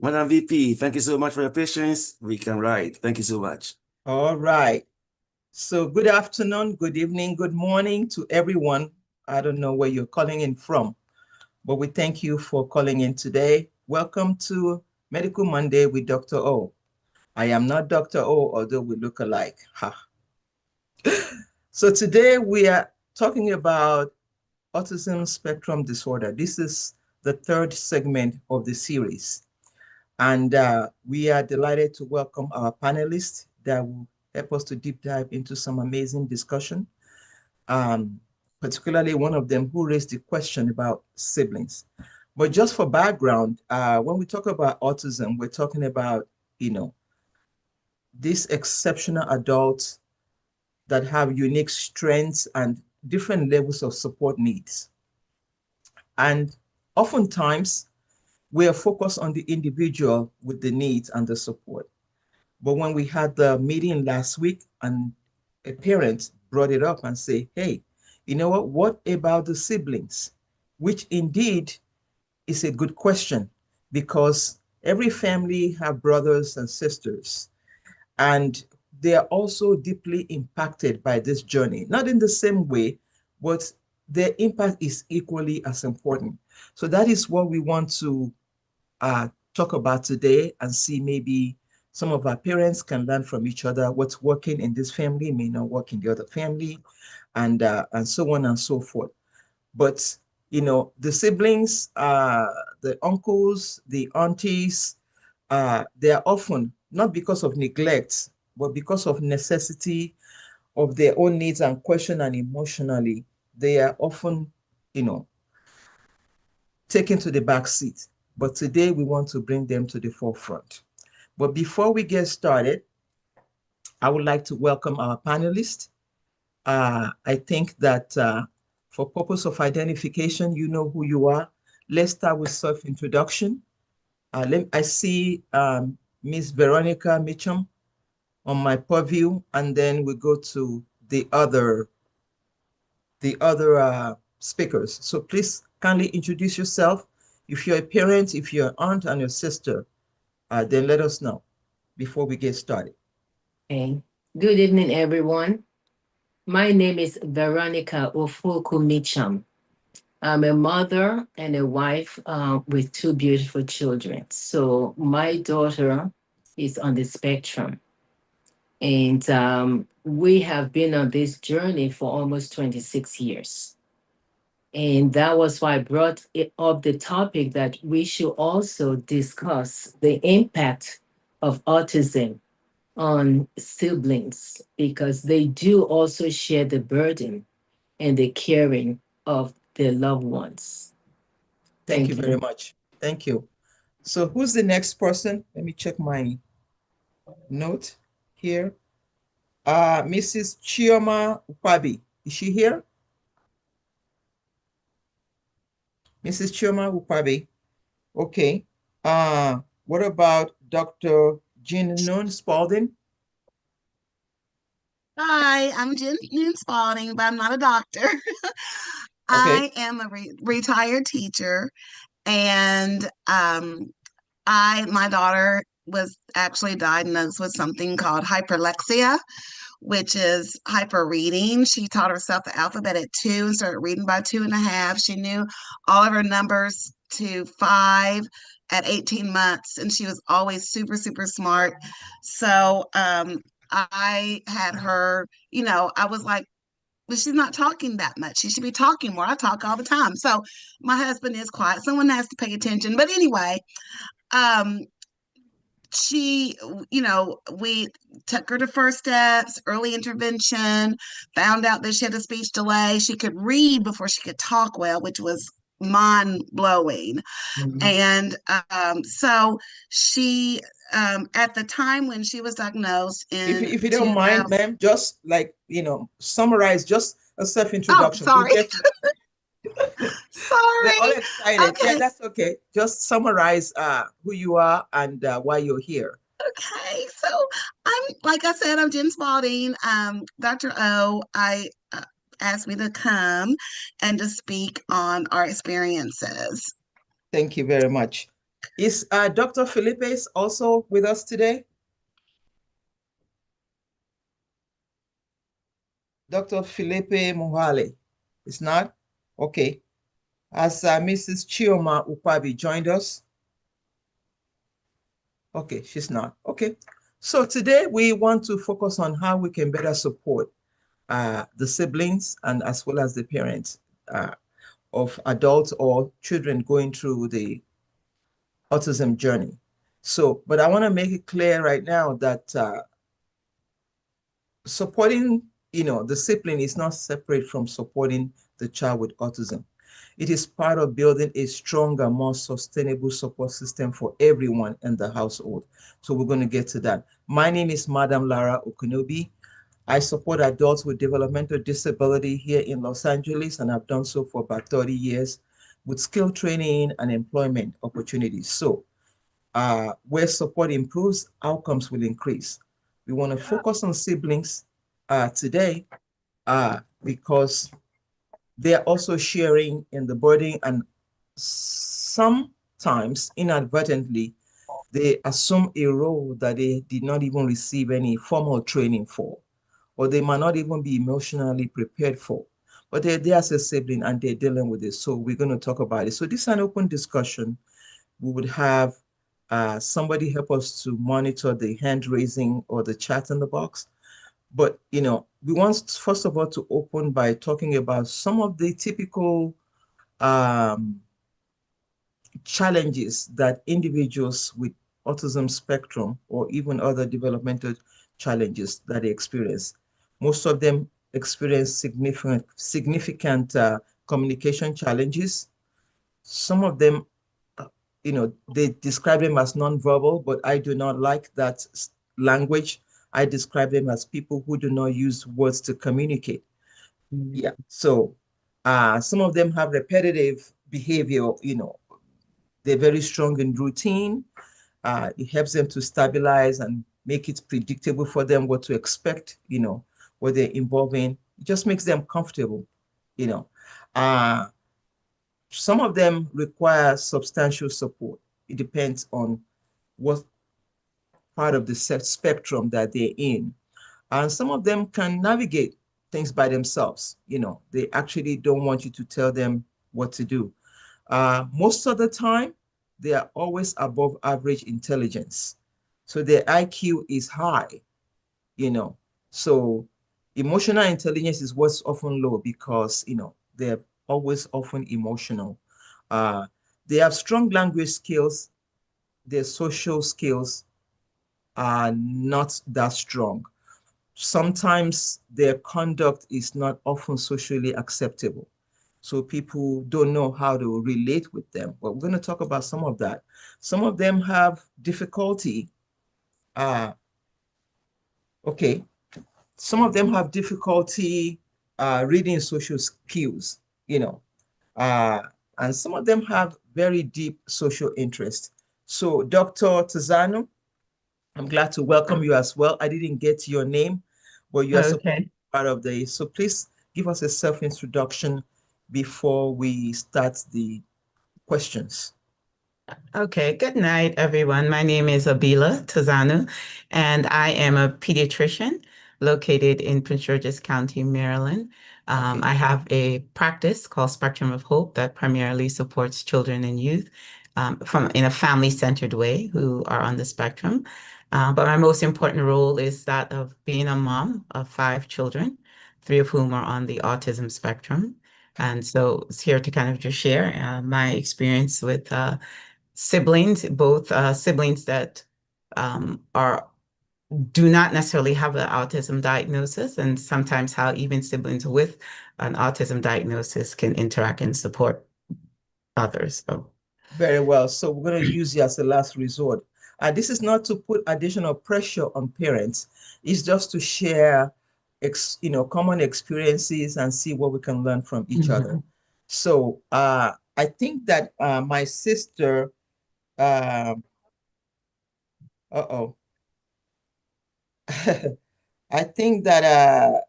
Madam VP, thank you so much for your patience. We can ride. Thank you so much. All right. So good afternoon, good evening, good morning to everyone. I don't know where you're calling in from, but we thank you for calling in today. Welcome to Medical Monday with Dr. O. I am not Dr. O, although we look alike. Ha. So today we are talking about autism spectrum disorder. This is the third segment of the series. And we are delighted to welcome our panelists that will help us to deep dive into some amazing discussion, particularly one of them who raised the question about siblings. But just for background, when we talk about autism, we're talking about, these exceptional adults that have unique strengths and different levels of support needs. And oftentimes, we are focused on the individual with the needs and the support. But when we had the meeting last week and a parent brought it up and say, hey, you know what about the siblings? Which indeed is a good question because every family have brothers and sisters and they are also deeply impacted by this journey, not in the same way, but their impact is equally as important. So that is what we want to talk about today and see maybe some of our parents can learn from each other. What's working in this family may not work in the other family, and so on and so forth. But the siblings, the uncles, the aunties, they are often not because of neglect, but because of necessity of their own needs and question and emotionally, they are often, you know, taken to the back seat. But today we want to bring them to the forefront. But before we get started, I would like to welcome our panelists. I think that for purpose of identification, you know who you are. Let's start with self-introduction. I see Ms. Veronica Mitchum on my purview, and then we go to the other speakers. So please kindly introduce yourself. If you're a parent, if you're an aunt and your sister, then let us know before we get started. Okay. Good evening, everyone. My name is Veronica Mitchum. I'm a mother and a wife with two beautiful children. So my daughter is on the spectrum, and we have been on this journey for almost 26 years. And that was why I brought it up the topic that we should also discuss the impact of autism on siblings because they do also share the burden and the caring of their loved ones. Thank you Thank very you. much. Thank you. So who's the next person? Let me check my note here. Mrs. Chioma Ukpabi. Is she here? Mrs. Chioma Ukpabi. Okay. What about Dr. Jean Noon Spaulding? Hi, I'm Jen Spaulding, but I'm not a doctor. Okay. I am a retired teacher, and my daughter was actually diagnosed with something called hyperlexia, which is hyper reading. She taught herself the alphabet at 2 and started reading by 2.5. She knew all of her numbers to 5 at 18 months, and she was always super, super smart. So I had her, I was like, but she's not talking that much. She should be talking more. I talk all the time. So my husband is quiet. Someone has to pay attention. But anyway, um, she, we took her to first steps, early intervention, found out that she had a speech delay. She could read before she could talk well, which was mind blowing. Mhm. And so she, at the time when she was diagnosed in If you don't mind, 2000, ma'am, just like, summarize just a oh, self-introduction. We'll sorry, get to they're all sorry. excited. Yeah, Okay, that's okay. Just summarize who you are and why you're here. okay. So like I said, I'm Jen Spaulding. Dr. O, I asked me to come and to speak on our experiences. Thank you very much. Is Dr. Fillipe also with us today? Dr. Fillipe Muhale is not? Okay. Has Mrs. Chioma Ukpabi joined us? Okay, she's not. Okay. So today we want to focus on how we can better support the siblings and as well as the parents of adults or children going through the autism journey. So, but I want to make it clear right now that supporting, the sibling is not separate from supporting the child with autism. It is part of building a stronger, more sustainable support system for everyone in the household. So we're going to get to that. My name is Madam Lara Okunobi. I support adults with developmental disability here in Los Angeles, and I've done so for about 30 years with skill training and employment opportunities. So where support improves, outcomes will increase. We want to focus on siblings today because they are also sharing in the burden, and sometimes inadvertently, they assume a role that they did not even receive any formal training for, or they might not even be emotionally prepared for. But they're there as a sibling and they're dealing with it. So we're going to talk about it. So this is an open discussion. We would have somebody help us to monitor the hand raising or the chat in the box. But, we want, first of all, to open by talking about some of the typical challenges that individuals with autism spectrum or even other developmental challenges that they experience. Most of them experience significant communication challenges. Some of them, they describe them as nonverbal, but I do not like that language. I describe them as people who do not use words to communicate. Yeah. So some of them have repetitive behavior, they're very strong in routine. It helps them to stabilize and make it predictable for them what to expect, what they're involved in. It just makes them comfortable, you know. Uh, some of them require substantial support. It depends on what part of the spectrum that they're in. And some of them can navigate things by themselves. They actually don't want you to tell them what to do. Most of the time, they are always above average intelligence. So their IQ is high, So emotional intelligence is what's often low because, they're always often emotional. They have strong language skills. Their social skills are not that strong. Sometimes their conduct is not often socially acceptable. So people don't know how to relate with them. But we're going to talk about some of that. Some of them have difficulty. Okay. Some of them have difficulty reading social skills, uh, and some of them have very deep social interest. So Dr. Tazani, I'm glad to welcome you as well. I didn't get your name, but you are Okay. part of the, so please give us a self-introduction before we start the questions. Okay. Good night, everyone. My name is Abila Tazani, and I am a pediatrician located in Prince George's County, Maryland. I have a practice called Spectrum of Hope that primarily supports children and youth in a family-centered way who are on the spectrum. But my most important role is that of being a mom of 5 children, 3 of whom are on the autism spectrum. And so it's here to kind of just share my experience with siblings, both siblings that do not necessarily have an autism diagnosis, and sometimes how even siblings with an autism diagnosis can interact and support others. So. Very well. So we're going to use you as a last resort. This is not to put additional pressure on parents. It's just to share, common experiences and see what we can learn from each other. So I think that my sister, uh-oh. I think that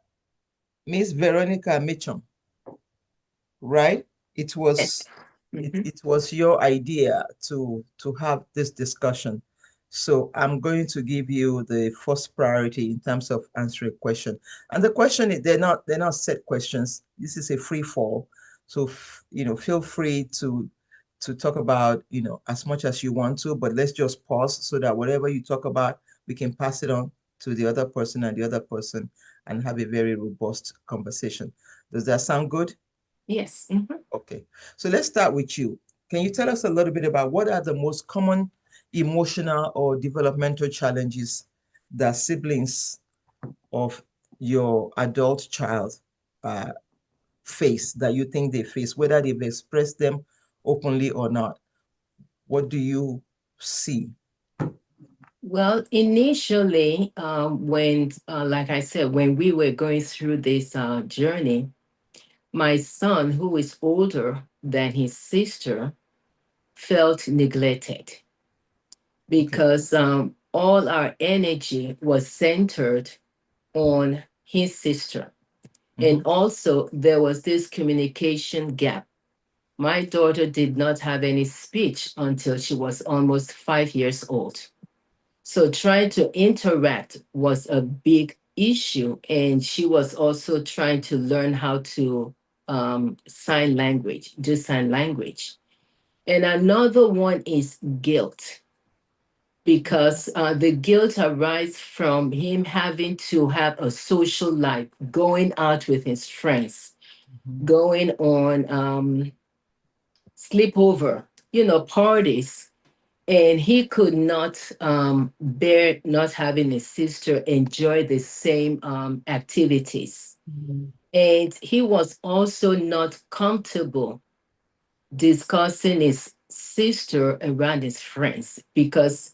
Miss Veronica Mitchum, right? It was it was your idea to have this discussion. So I'm going to give you the first priority in terms of answering a question. And the question is, they're not set questions. This is a free fall. So feel free to talk about as much as you want to, but let's just pause so that whatever you talk about, we can pass it on to the other person and the other person and have a very robust conversation. Does that sound good? Yes. Okay, so let's start with you. Can you tell us a little bit about what are the most common emotional or developmental challenges that siblings of your adult child face, that you think they face, whether they've expressed them openly or not? What do you see? Well, initially, when, like I said, when we were going through this journey, my son, who is older than his sister, felt neglected because all our energy was centered on his sister. And also, there was this communication gap. My daughter did not have any speech until she was almost 5 years old. So trying to interact was a big issue. And she was also trying to learn how to sign language, do sign language. And another one is guilt, because the guilt arises from him having to have a social life, going out with his friends, going on sleepover, parties. And he could not bear not having his sister enjoy the same activities. And he was also not comfortable discussing his sister around his friends because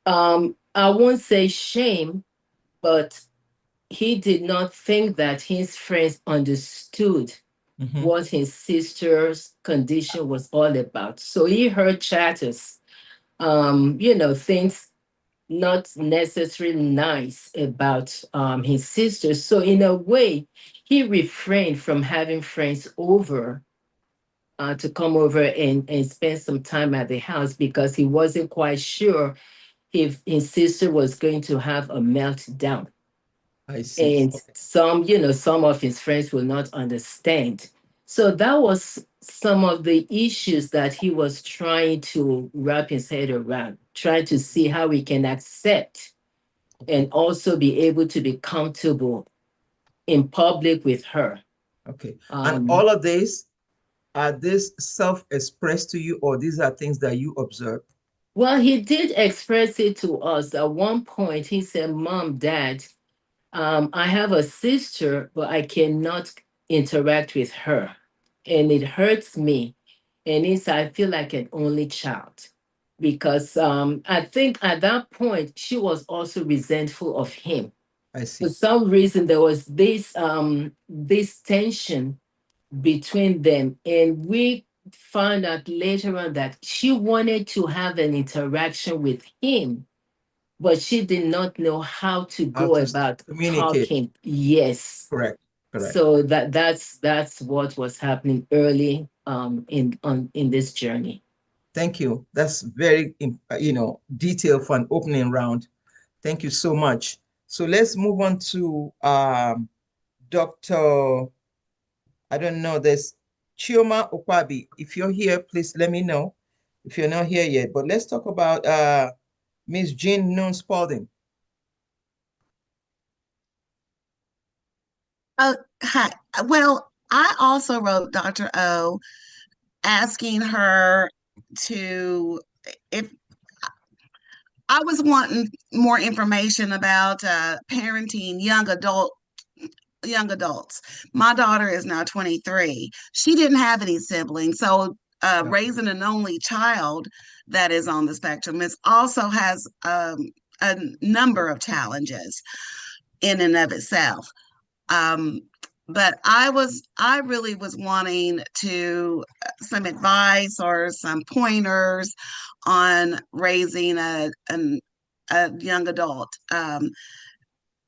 I won't say shame, but he did not think that his friends understood what his sister's condition was all about. So he heard chatters, things not necessarily nice about his sister. So in a way, he refrained from having friends over to come over and spend some time at the house because he wasn't quite sure if his sister was going to have a meltdown. I see. And some of his friends will not understand. So that was some of the issues that he was trying to wrap his head around, trying to see how we can accept and also be able to be comfortable in public with her. Okay. And all of these, are these self-expressed to you, or these are things that you observe? Well, he did express it to us. At one point, he said, Mom, Dad, I have a sister, but I cannot interact with her. And it hurts me. And I feel like an only child. Because I think at that point, she was also resentful of him. I see. For some reason, there was this tension between them. And we found out later on that she wanted to have an interaction with him, but she did not know how to go about communicate. talking. Yes. Correct. So that's what was happening early in this journey. Thank you. That's very detailed for an opening round. Thank you so much. So let's move on to Dr. I don't know, there's Chioma Ukpabi. If you're here, please let me know if you're not here yet. But let's talk about Ms. Jean Noon Spaulding. Hi. Well, I also wrote Dr. O asking her if I was wanting more information about parenting young adults. My daughter is now 23. She didn't have any siblings, so raising an only child that is on the spectrum also has a number of challenges in and of itself. But I really was wanting some advice or some pointers on raising a young adult.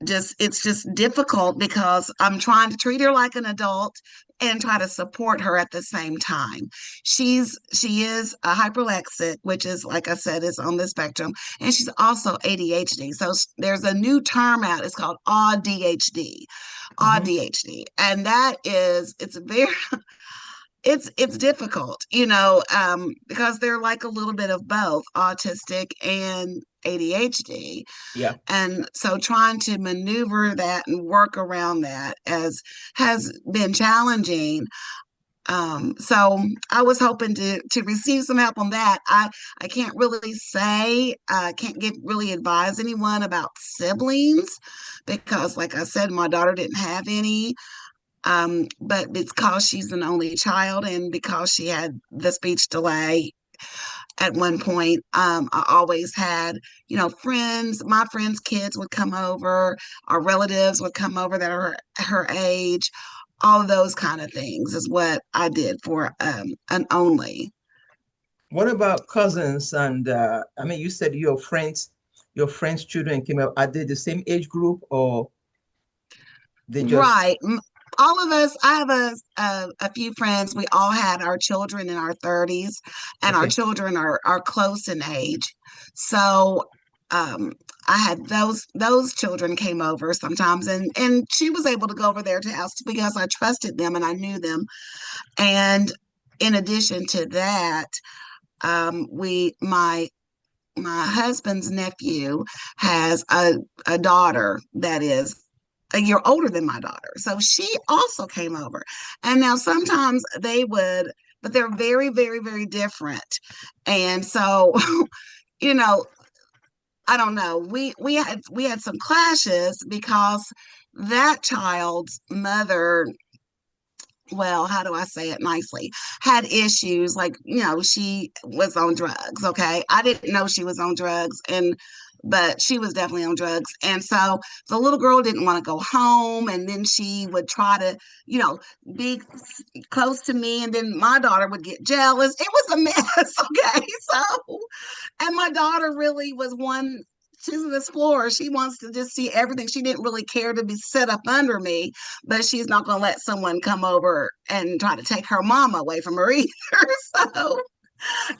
It's just difficult because I'm trying to treat her like an adult, and try to support her at the same time. She is a hyperlexic, which is, like I said, is on the spectrum, and she's also ADHD. So there's a new term out. It's called ADHD, ADHD, and that is it's very it's difficult, because they're like a little bit of both autistic and ADHD. Yeah. And so trying to maneuver that and work around that has been challenging. So I was hoping to receive some help on that. I can't really say, can't really advise anyone about siblings because, like I said, my daughter didn't have any. But because she's an only child and because she had the speech delay at one point, I always had, friends, my friends' kids would come over, our relatives would come over that are her age. All of those kind of things is what I did for an only. What about cousins? And I mean, you said your friends' children came up. Are they the same age group or they just Right. All of us, I have a few friends. We all had our children in our 30s, and our okay? children are close in age. So I had those children came over sometimes, and she was able to go over there to house because I trusted them and I knew them. And in addition to that, my husband's nephew has a daughter that is a year older than my daughter. So she also came over. And now sometimes they would, but they're very, very, very different. And so, you know, I don't know. We had some clashes because that child's mother, well, how do I say it nicely, had issues like, she was on drugs. Okay. I didn't know she was on drugs, but she was definitely on drugs. And so the little girl didn't want to go home. And then she would try to, be close to me. And then my daughter would get jealous. It was a mess. Okay. So, and my daughter really was one. She's an explorer. She wants to just see everything. She didn't really care to be set up under me, but she's not going to let someone come over and try to take her mama away from her either. So,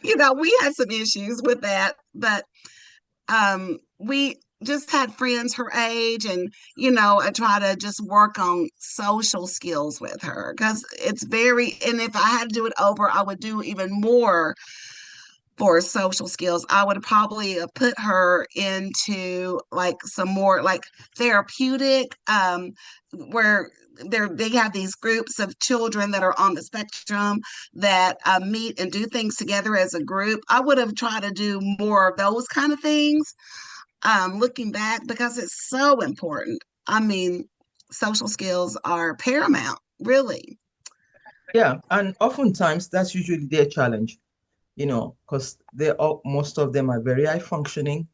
we had some issues with that, but we just had friends her age, and I try to just work on social skills with her because it's and if I had to do it over, I would do even more for social skills. I would probably put her into like some more like therapeutic, where they have these groups of children that are on the spectrum that meet and do things together as a group. I would have tried to do more of those kind of things, looking back, because it's so important. I mean, social skills are paramount, really. Yeah, and oftentimes that's usually their challenge, because most of them are very high functioning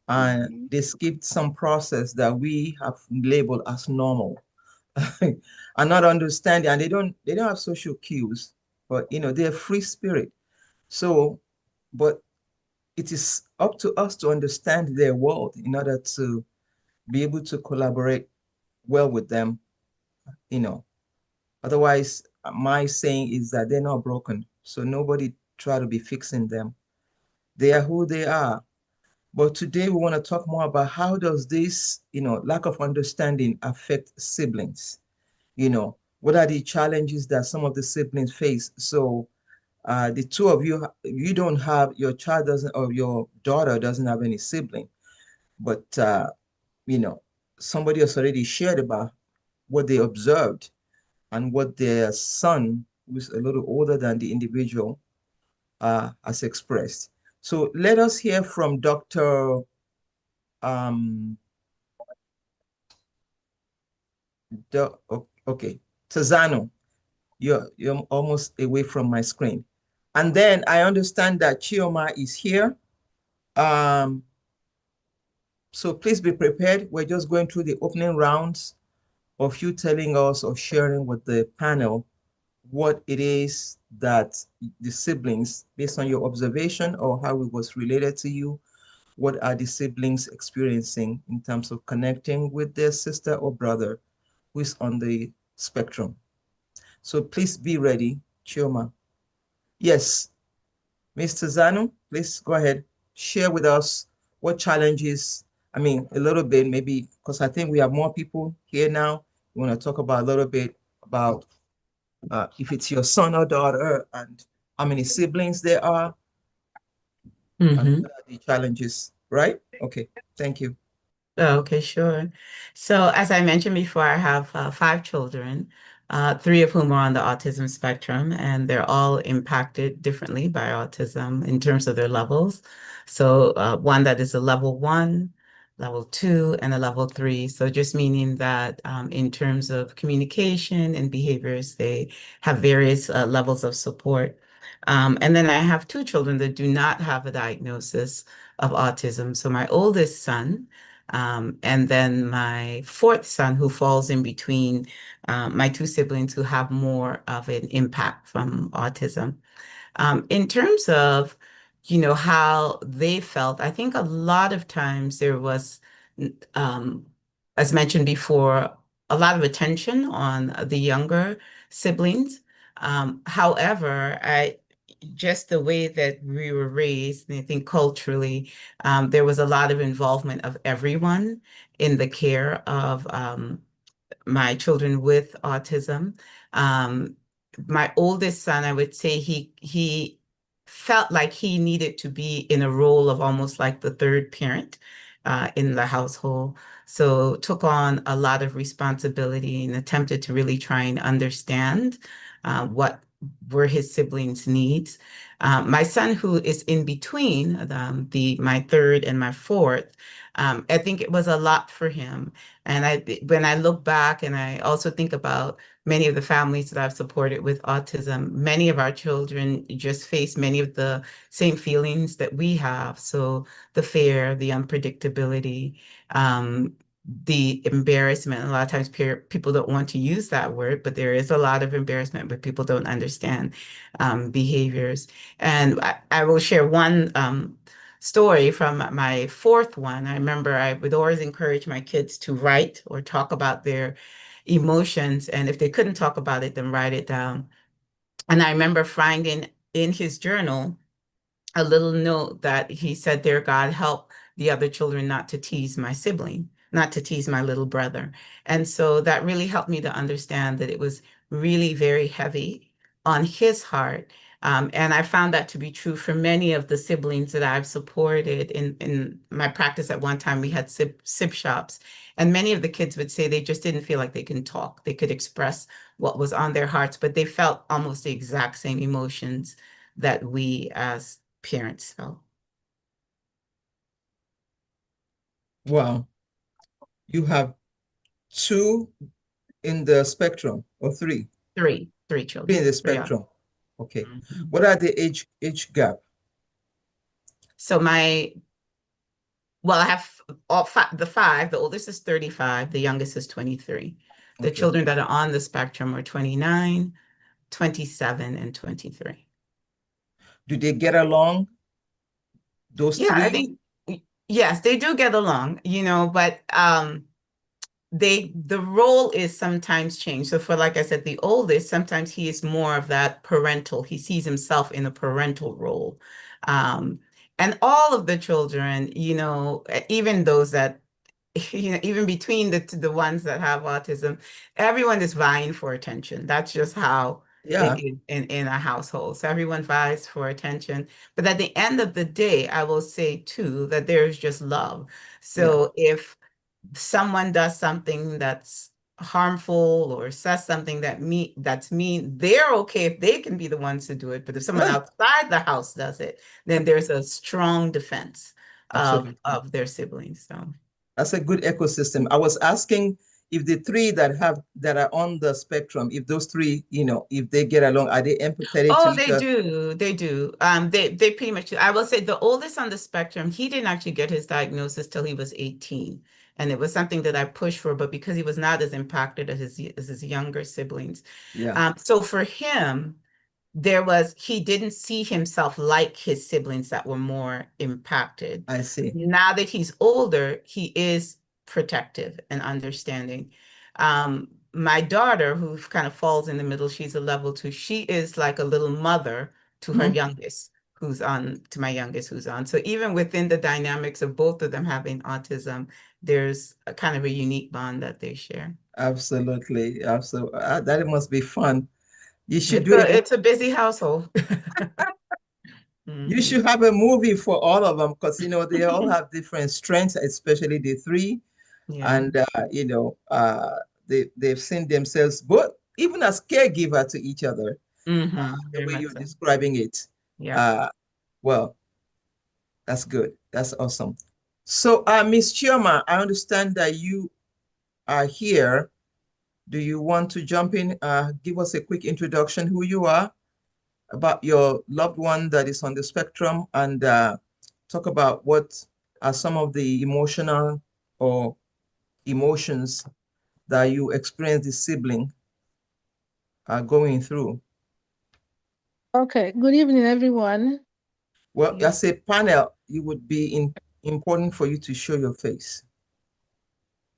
and Mhm. they skipped some process that we have labeled as normal and not understanding, and they don't have social cues, but they're free spirit. So, but it is up to us to understand their world in order to be able to collaborate well with them, you know. Otherwise, my saying is that they're not broken. So nobody try to be fixing them. They are who they are. But today we want to talk more about how does this, lack of understanding affect siblings? What are the challenges that some of the siblings face? So the two of you, you don't have, your child doesn't, or your daughter doesn't have any sibling, but you know, somebody has already shared about what they observed and what their son, who's a little older than the individual, has expressed. So let us hear from Dr. Um, okay, Tazano. You're almost away from my screen. And then I understand that Chioma is here. Um, so please be prepared. We're just going through the opening rounds of you telling us or sharing with the panel what it is that the siblings, based on your observation or how it was related to you, what are the siblings experiencing in terms of connecting with their sister or brother who is on the spectrum. So please be ready, Chioma. Yes, Ms. Tazani, please go ahead. Share with us what challenges, I mean, a little bit maybe, because I think we have more people here now. We want to talk about a little bit about if it's your son or daughter and how many siblings there are and Mhm. what are the challenges, right? Okay, thank you. Oh, okay, sure. So, as I mentioned before, I have five children, three of whom are on the autism spectrum, and they're all impacted differently by autism in terms of their levels. So, one that is a level 1, level 2, and a level 3. So, just meaning that in terms of communication and behaviors, they have various levels of support. And then I have two children that do not have a diagnosis of autism. So, my oldest son, and then my fourth son, who falls in between my two siblings who have more of an impact from autism. In terms of, how they felt, I think a lot of times there was, um, as mentioned before, a lot of attention on the younger siblings. However, just the way that we were raised, and I think culturally, there was a lot of involvement of everyone in the care of my children with autism. Um, my oldest son, I would say he felt like he needed to be in a role of almost like the third parent in the household. So took on a lot of responsibility and attempted to really try and understand what were his siblings' needs. My son, who is in between my third and my fourth, I think it was a lot for him. And when I look back and I also think about many of the families that I've supported with autism, many of our children just face many of the same feelings that we have. So the fear, the unpredictability, the embarrassment. A lot of times people don't want to use that word, but there is a lot of embarrassment, but people don't understand behaviors. And I will share one story from my fourth one. I remember I would always encourage my kids to write or talk about their emotions. And if they couldn't talk about it, then write it down. And I remember finding in his journal a little note that he said, "Dear God, help the other children not to tease my sibling, not to tease my little brother." And so that really helped me to understand that it was really very heavy on his heart. And I found that to be true for many of the siblings that I've supported in my practice. At one time, we had sib shops, and many of the kids would say they just didn't feel like they can talk. They could express what was on their hearts, but they felt almost the exact same emotions that we as parents felt. Wow. You have two in the spectrum or three? Three Three in children. the Three are. spectrum. Okay. Mhm. What are the age gap? So I have the five. The oldest is 35. The youngest is 23. The Okay. children that are on the spectrum are 29, 27, and 23. Do they get along, those Yeah, I three? think yes, they do get along, but the role is sometimes changed. So for, like I said, the oldest, sometimes he is more of that parental. He sees himself in a parental role. And all of the children, even those that, even between the ones that have autism, everyone is vying for attention. That's just how it Yeah, is in a household. So everyone vies for attention. But at the end of the day, I will say too that there's just love. yeah. So if someone does something that's harmful or says something that's mean, they're okay if they can be the ones to do it. But if someone outside the house does it, then there's a strong defense of Absolutely. their siblings. So That's a good ecosystem. I was asking if the three that are on the spectrum, if those three, if they get along, are they empathetic to oh, each they other? do. They do. They pretty much do. I will say the oldest on the spectrum, he didn't actually get his diagnosis till he was 18. And it was something that I pushed for, but because he was not as impacted as his younger siblings. Yeah, So for him, he didn't see himself like his siblings that were more impacted. I see. Now that he's older, he is protective and understanding. my daughter, who kind of falls in the middle, she's a level 2. She is like a little mother to her youngest, to my youngest who's on. So even within the dynamics of both of them having autism, there's a kind of a unique bond that they share. Absolutely, absolutely. That must be fun. You should do it. It's a busy household. You should have a movie for all of them because they all have different strengths, especially the three. Yeah. And they've seen themselves both even as caregiver to each other. The way you're describing it. Yeah. Well, that's good. That's awesome. So, Miss Chioma, I understand that you are here. Do you want to jump in? Give us a quick introduction, who you are, about your loved one that is on the spectrum, and talk about what are some of the emotional or emotions that you experience the sibling going through. Okay, good evening, everyone. Well, as a panel, it would be important for you to show your face.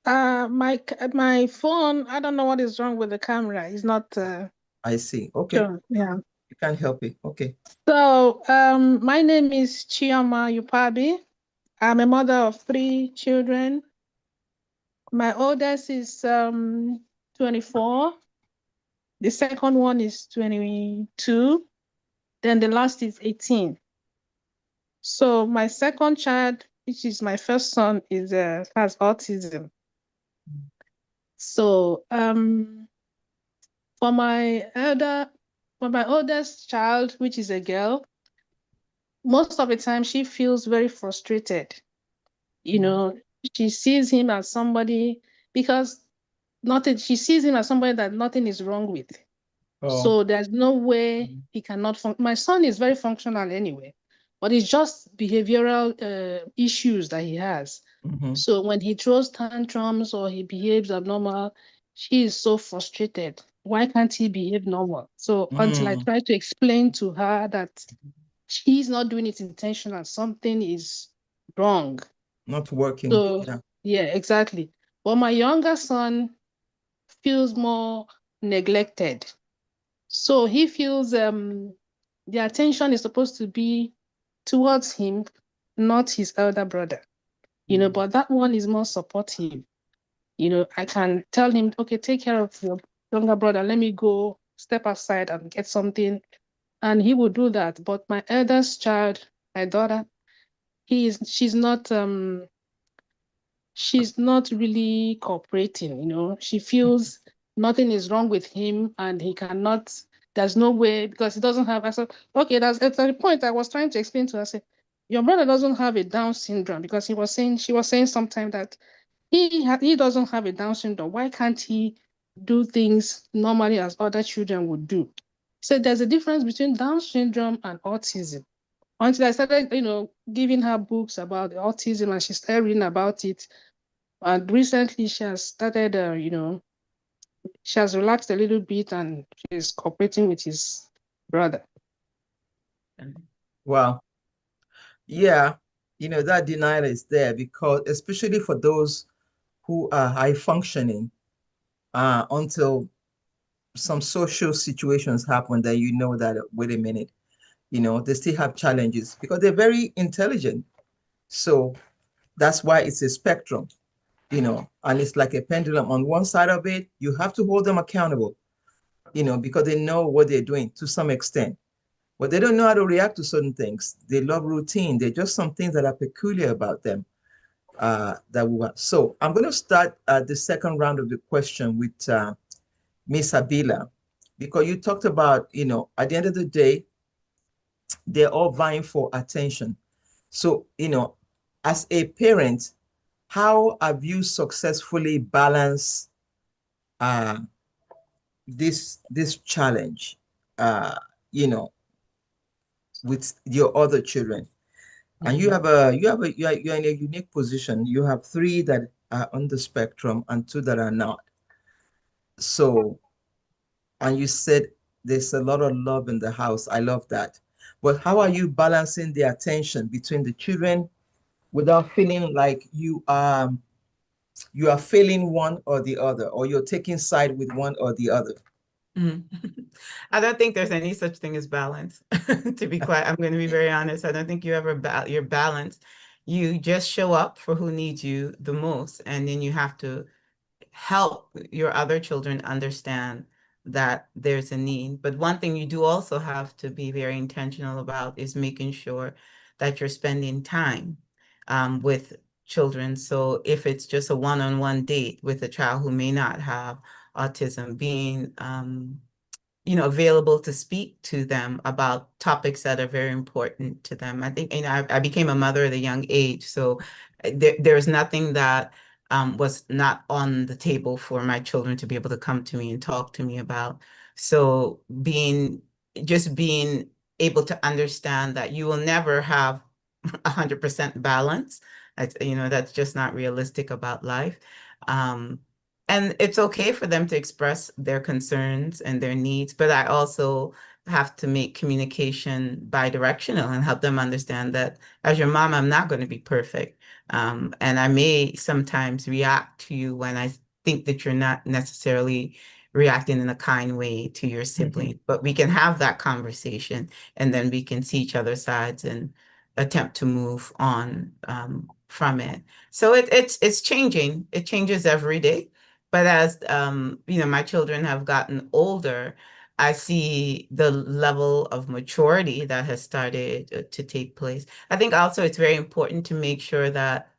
My phone, I don't know what is wrong with the camera. It's not I see. Okay. sure. Yeah. You can't help it. Okay. So, my name is Chioma Ukpabi. I'm a mother of 3 children. My oldest is 24. The second one is 22. Then the last is 18. So my second child, which is my first son, has autism. So for my oldest child, which is a girl, most of the time she feels very frustrated. She sees him as somebody she sees him as somebody that nothing is wrong with. So there's no way he cannot my son is very functional anyway, but it's just behavioral issues that he has. So when he throws tantrums or he behaves abnormal, she is so frustrated. Why can't he behave normal? So until I try to explain to her that he's not doing it intentional, something is wrong. Not working. So yeah, exactly. But my younger son feels more neglected. So he feels the attention is supposed to be towards him, not his elder brother. But that one is more supportive. I can tell him, okay, take care of your younger brother. Let me go step aside and get something. And he will do that. But my eldest child, my daughter, she's not really cooperating. She feels nothing is wrong with him and he cannot, there's no way, because he doesn't have. I said, okay, that's at the point I was trying to explain to her. I said, your brother doesn't have a Down syndrome, because she was saying sometime that he doesn't have a Down syndrome. Why can't he do things normally as other children would do? So there's a difference between Down syndrome and autism. Until I started, giving her books about autism, and she started reading about it. And recently she has started, she has relaxed a little bit and she's cooperating with his brother. Wow. Yeah, that denial is there because, especially for those who are high functioning, until some social situations happen that that, wait a minute, they still have challenges because they're very intelligent. So that's why it's a spectrum, and it's like a pendulum. On one side of it, you have to hold them accountable, because they know what they're doing to some extent. But they don't know how to react to certain things. They love routine. They're just some things that are peculiar about them that we want. So I'm going to start the second round of the question with Miss Abila, because you talked about, at the end of the day, they're all vying for attention. So, as a parent, how have you successfully balanced this challenge, with your other children? And you're in a unique position. You have 3 that are on the spectrum and 2 that are not. So, and you said there's a lot of love in the house. I love that. But how are you balancing the attention between the children without feeling like you are you are failing one or the other, or you're taking side with one or the other? I don't think there's any such thing as balance. To be quite, I'm going to be very honest. I don't think you ever you're balanced. You just show up for who needs you the most, and then you have to help your other children understand that there's a need. But one thing you do also have to be very intentional about is making sure that you're spending time with children. So if it's just a one-on-one date with a child who may not have autism, being available to speak to them about topics that are very important to them. I think, I became a mother at a young age, so there's nothing that was not on the table for my children to be able to come to me and talk to me about. So being able to understand that you will never have 100% balance. That's just not realistic about life. And it's okay for them to express their concerns and their needs, but I also have to make communication bi-directional and help them understand that as your mom, I'm not going to be perfect. And I may sometimes react to you when I think that you're not necessarily reacting in a kind way to your sibling, but we can have that conversation and then we can see each other's sides and attempt to move on from it. So it's changing. It changes every day. But as my children have gotten older, I see the level of maturity that has started to take place. I think also it's very important to make sure that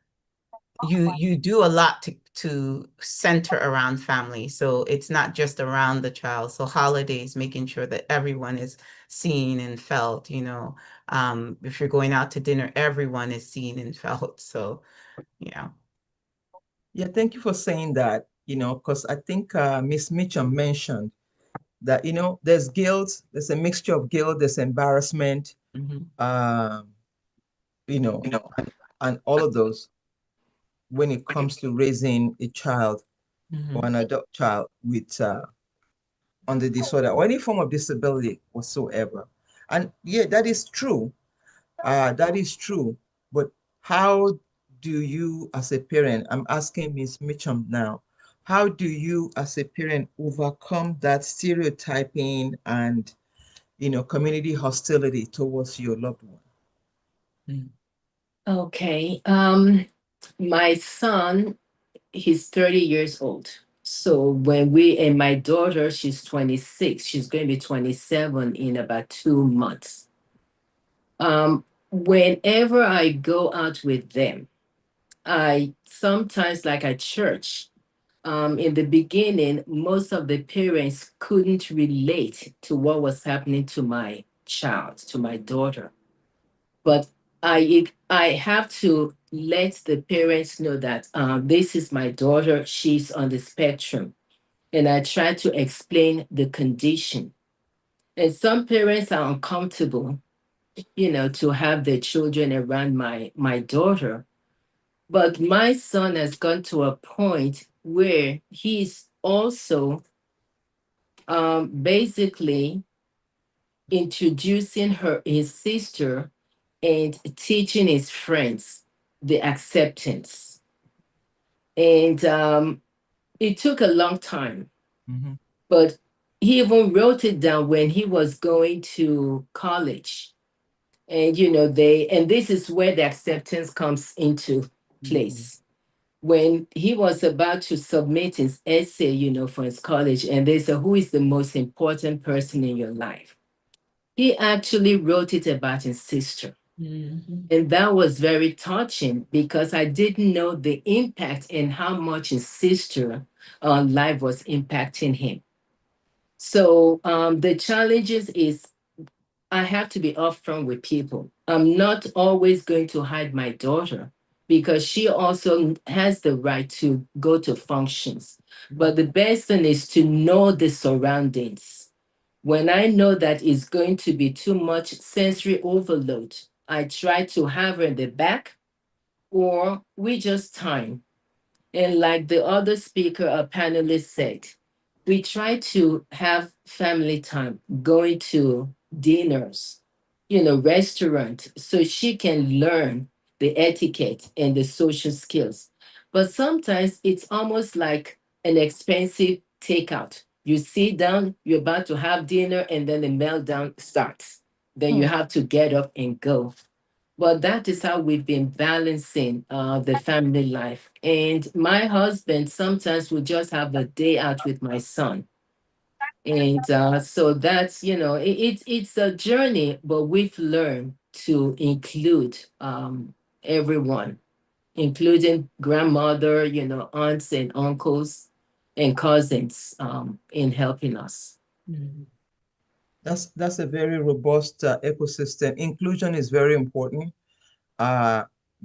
you do a lot to center around family. So it's not just around the child. So holidays, making sure that everyone is seen and felt, if you're going out to dinner, everyone is seen and felt. So, yeah. Yeah, thank you for saying that, because I think Miss Mitchum mentioned that, there's guilt, there's a mixture of guilt, there's embarrassment, um, and all of those when it comes to raising a child or an adult child with on the disorder or any form of disability whatsoever. And yeah, that is true. That is true. But how do you, as a parent, I'm asking Ms. Mitchum now, how do you, as a parent, overcome that stereotyping and, community hostility towards your loved one? Okay. My son, he's 30 years old. So and my daughter, she's 26. She's going to be 27 in about 2 months. Whenever I go out with them, I sometimes, like at church, in the beginning, most of the parents couldn't relate to what was happening to my child, to my daughter. But I have to let the parents know that this is my daughter. She's on the spectrum, and I try to explain the condition. And some parents are uncomfortable, to have their children around my daughter. But my son has gone to a point where he's also basically introducing his sister and teaching his friends the acceptance. And it took a long time, but he even wrote it down when he was going to college. And, and this is where the acceptance comes into place. When he was about to submit his essay, for his college, and they said, who is the most important person in your life? He actually wrote it about his sister. And that was very touching because I didn't know the impact and how much his sister life was impacting him. So the challenges is I have to be upfront with people. I'm not always going to hide my daughter because she also has the right to go to functions. But the best thing is to know the surroundings. When I know that it's going to be too much sensory overload, I try to have her in the back or we just time. And like the other speaker, a panelist said, we try to have family time, going to dinners, restaurant, so she can learn the etiquette and the social skills. But sometimes it's almost like an expensive takeout. You sit down, you're about to have dinner, and then the meltdown starts. Then you have to get up and go. But that is how we've been balancing the family life. And my husband sometimes will just have a day out with my son. And so that's, it's a journey, but we've learned to include everyone, including grandmother, aunts and uncles and cousins in helping us. That's a very robust ecosystem. Inclusion is very important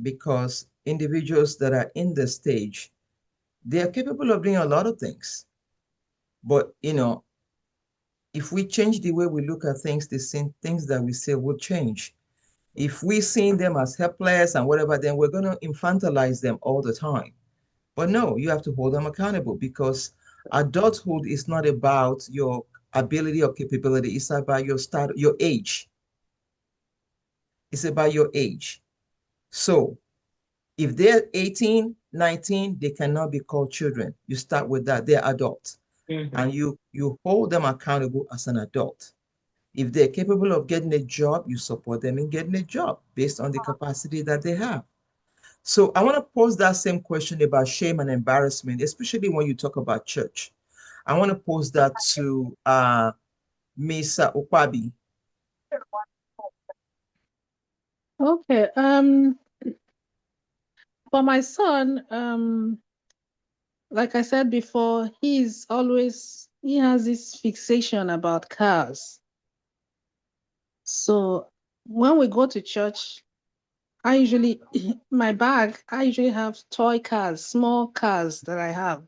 because individuals that are in the stage, they are capable of doing a lot of things. But, if we change the way we look at things, the same things that we say will change. If we see them as helpless and whatever, then we're going to infantilize them all the time. But no, you have to hold them accountable, because adulthood is not about your ability or capability. It's about your age. It's about your age. So if they're 18, 19, they cannot be called children. You start with that. They're adults. And you hold them accountable as an adult. If they're capable of getting a job, you support them in getting a job based on the capacity that they have. So I want to pose that same question about shame and embarrassment, especially when you talk about church. I want to pose that to Ms. Ukpabi. Okay. For my son, like I said before, he has this fixation about cars. So when we go to church, I usually have toy cars, small cars that I have,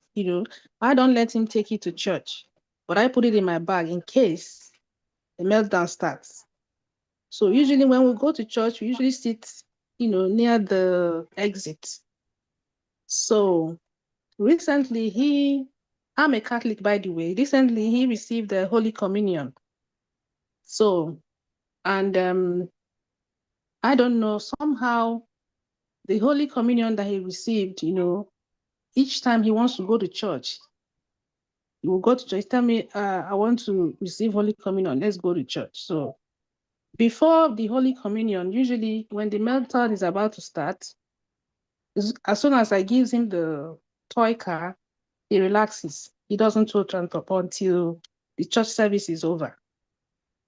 I don't let him take it to church, but I put it in my bag in case the meltdown starts. So usually when we go to church, we usually sit, near the exit. So recently I'm a Catholic, by the way. Recently he received the Holy Communion. So, and I don't know, somehow the Holy Communion that he received, each time he wants to go to church, he will go to church, tell me, I want to receive Holy Communion, let's go to church. So before the Holy Communion, usually when the meltdown is about to start, as soon as I give him the toy car, he relaxes. He doesn't throw tantrum until the church service is over.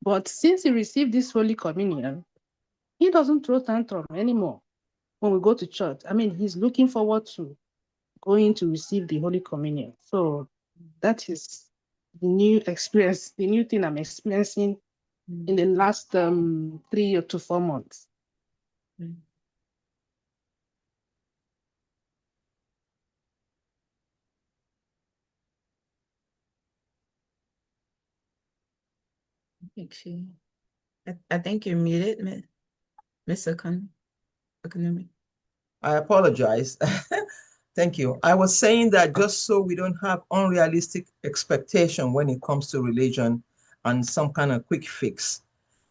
But since he received this Holy Communion, he doesn't throw tantrum anymore when we go to church. I mean, he's looking forward to going to receive the Holy Communion. So that is the new experience, the new thing I'm experiencing in the last 3 to 4 months. I think you're muted, Miss Economy. I apologize. Thank you. I was saying that just so we don't have unrealistic expectation when it comes to religion and some kind of quick fix,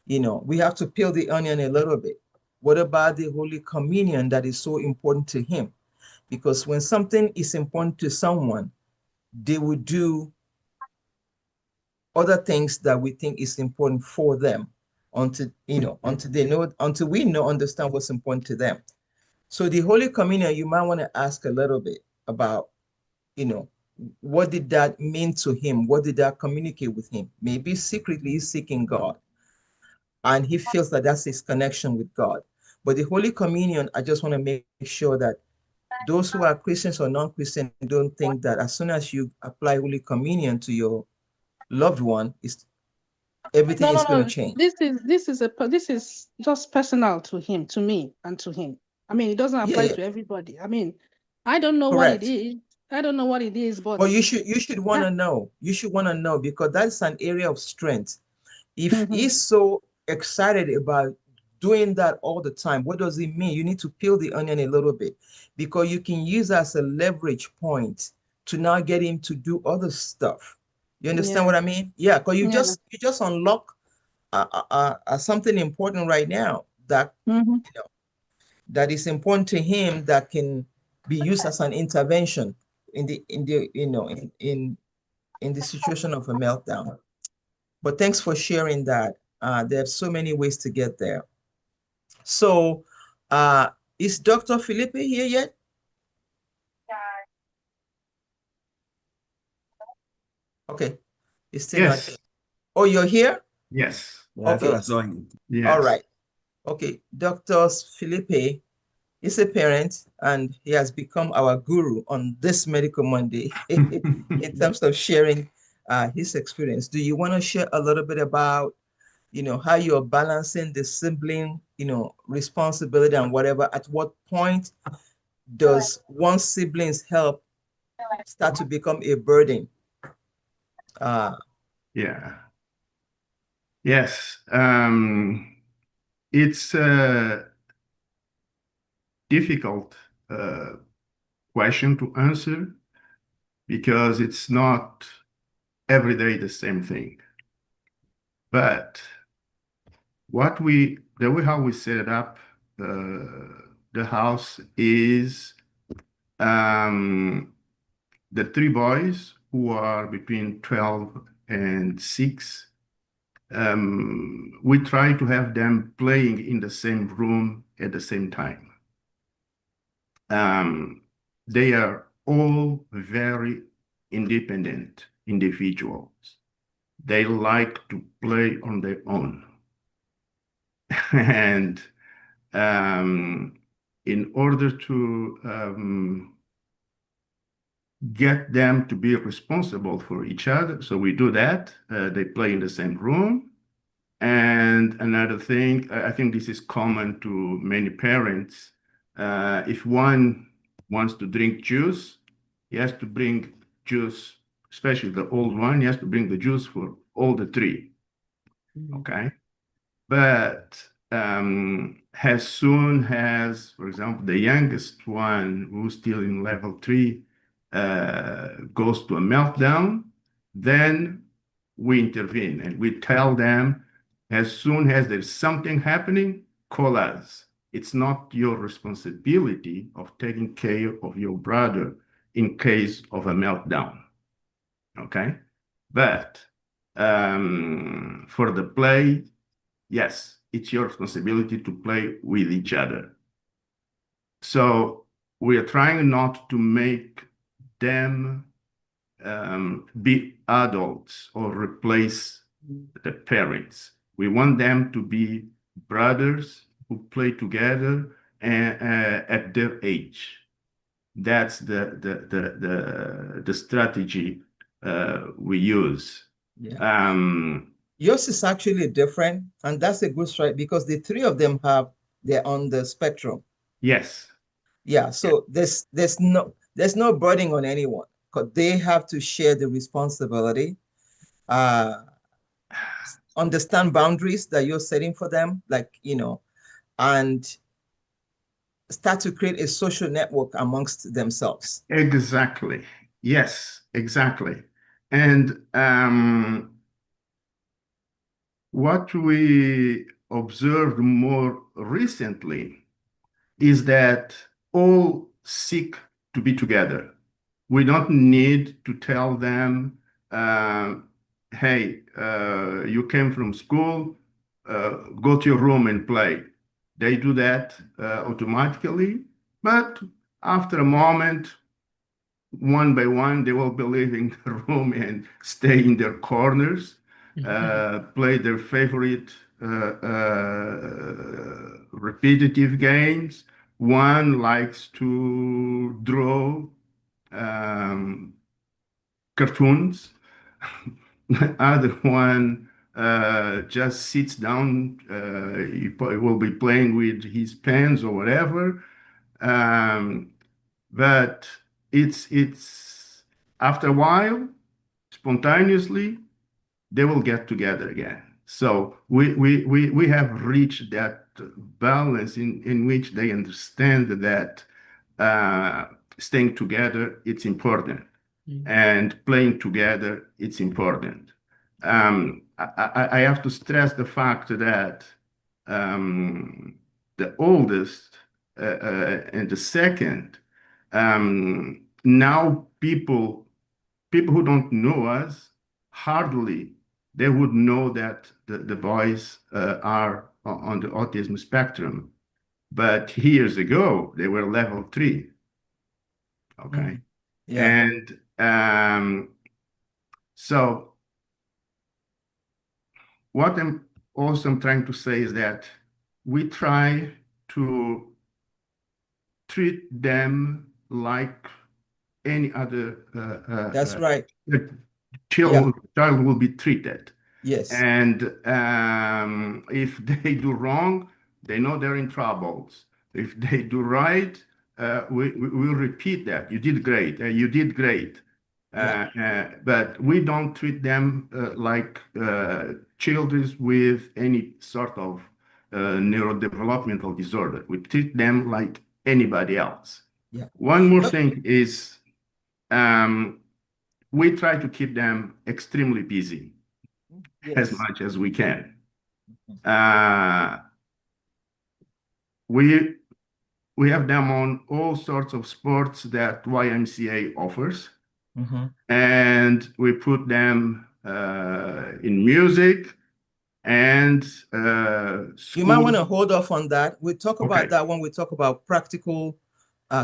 we have to peel the onion a little bit. What about the Holy Communion that is so important to him? Because when something is important to someone, they will do other things that we think is important for them until we understand what's important to them. So the Holy Communion, you might want to ask a little bit about, what did that mean to him? What did that communicate with him? Maybe secretly he's seeking God and he feels that that's his connection with God. But the Holy Communion, I just want to make sure that those who are Christians or non-Christian don't think that as soon as you apply Holy Communion to your loved one, everything is going to change. This is just personal to him, to me, and to him. I mean, it doesn't apply to everybody. I mean, I don't know what it is. I don't know what it is, but you should want to know. You should want to know, because that's an area of strength. If he's so excited about doing that all the time, what does it mean? You need to peel the onion a little bit, because you can use as a leverage point to now get him to do other stuff. You understand what I mean? Yeah, because you just unlock something important right now that that is important to him, that can be used as an intervention in the in the situation of a meltdown. But thanks for sharing that. There's so many ways to get there. So, is Dr. Fillipe here yet? Okay, he's still not here. Yes. Oh, you're here? Yes. Yeah, I thought Okay. I saw him. Yes. All right. Okay, Dr. Fillipe is a parent and he has become our guru on this Medical Monday in terms of sharing his experience. Do you want to share a little bit about, how you're balancing the sibling, responsibility and whatever? At what point does one sibling's help start to become a burden? Yeah. Yes. It's a difficult question to answer because it's not every day the same thing. But the way how we set it up, the house is the three boys who are between 12 and 6. We try to have them playing in the same room at the same time. They are all very independent individuals. They like to play on their own. And in order to get them to be responsible for each other, so we do that. They play in the same room. And another thing, I think this is common to many parents. If one wants to drink juice, he has to bring juice, especially the old one, he has to bring the juice for all the three. Okay. But as soon as, for example, the youngest one, who's still in level 3, goes to a meltdown, then we intervene and we tell them, as soon as there's something happening, call us. It's not your responsibility of taking care of your brother in case of a meltdown. Okay? But for the play, yes, it's your responsibility to play with each other. So we are trying not to make them be adults or replace the parents. We want them to be brothers who play together at their age. That's the strategy we use. Yeah. Yours is actually different, and that's a good strategy because the three of them they're on the spectrum. Yes. Yeah. So there's no burden on anyone because they have to share the responsibility. Understand boundaries that you're setting for them, and start to create a social network amongst themselves. Exactly. Yes, exactly. And what we observed more recently is that all seek to be together. We don't need to tell them, hey, you came from school, go to your room and play. They do that automatically, but after a moment, one by one, they will be leaving the room and stay in their corners, play their favorite repetitive games. One likes to draw cartoons. The other one just sits down. He will be playing with his pens or whatever. But it's after a while, spontaneously, they will get together again. So we have reached that balance in which they understand that staying together, it's important. And playing together, it's important. I have to stress the fact that the oldest and the second Now people who don't know us, hardly they would know that the boys are on the autism spectrum. But years ago, they were level 3. Okay. Yeah. And so what I'm also trying to say is that we try to treat them like any other That's right. child will be treated. Yes. And if they do wrong, they know they're in troubles. If they do right, we'll repeat that. You did great. You did great. But we don't treat them like children with any sort of neurodevelopmental disorder. We treat them like anybody else. Yeah. One more thing is we try to keep them extremely busy as much as we can. We have them on all sorts of sports that YMCA offers, and we put them in music and You might want to school. hold off on that. We'll talk about that when we talk about practical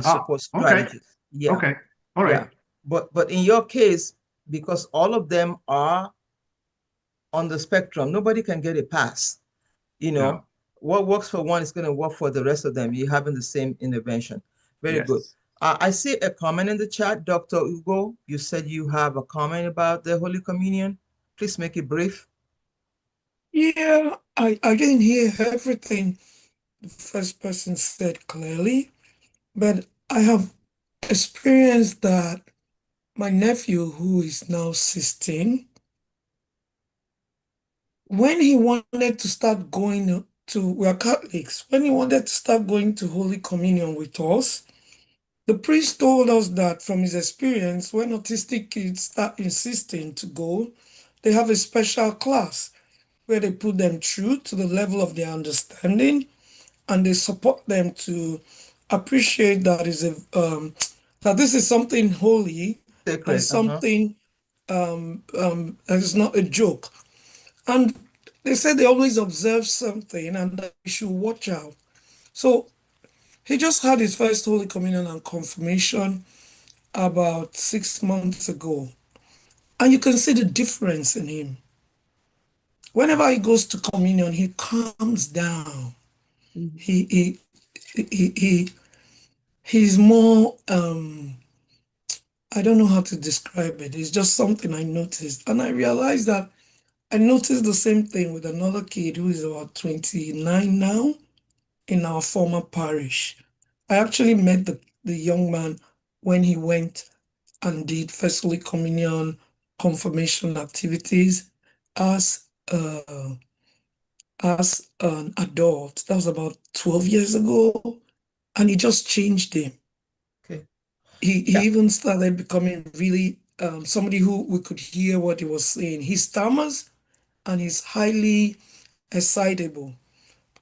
support strategies. Yeah. Okay. All right. Yeah. But in your case, because all of them are on the spectrum, nobody can get a pass. You know, No. what works for one is going to work for the rest of them. You're having the same intervention. Very good. I see a comment in the chat. Dr. Ugo, you said you have a comment about the Holy Communion. Please make it brief. Yeah, I didn't hear everything the first person said clearly, but I have experienced that my nephew, who is now 16, when he wanted to start going to, we are Catholics, when he wanted to start going to Holy Communion with us, the priest told us that from his experience, when autistic kids start insisting to go, they have a special class where they put them through to the level of their understanding, and they support them to appreciate that that this is something holy, sacred, and something that is not a joke. And they said they always observe something and that we should watch out. So he just had his first Holy Communion and confirmation about 6 months ago. And you can see the difference in him. Whenever he goes to communion, he calms down. He's more I don't know how to describe it. It's just something I noticed. And I realized that I noticed the same thing with another kid who is about 29 now in our former parish. I actually met the young man when he went and did First Holy Communion confirmation activities as an adult. That was about 12 years ago. And it just changed him. Okay. He even started becoming really somebody who we could hear what he was saying. He stammers and he's highly excitable.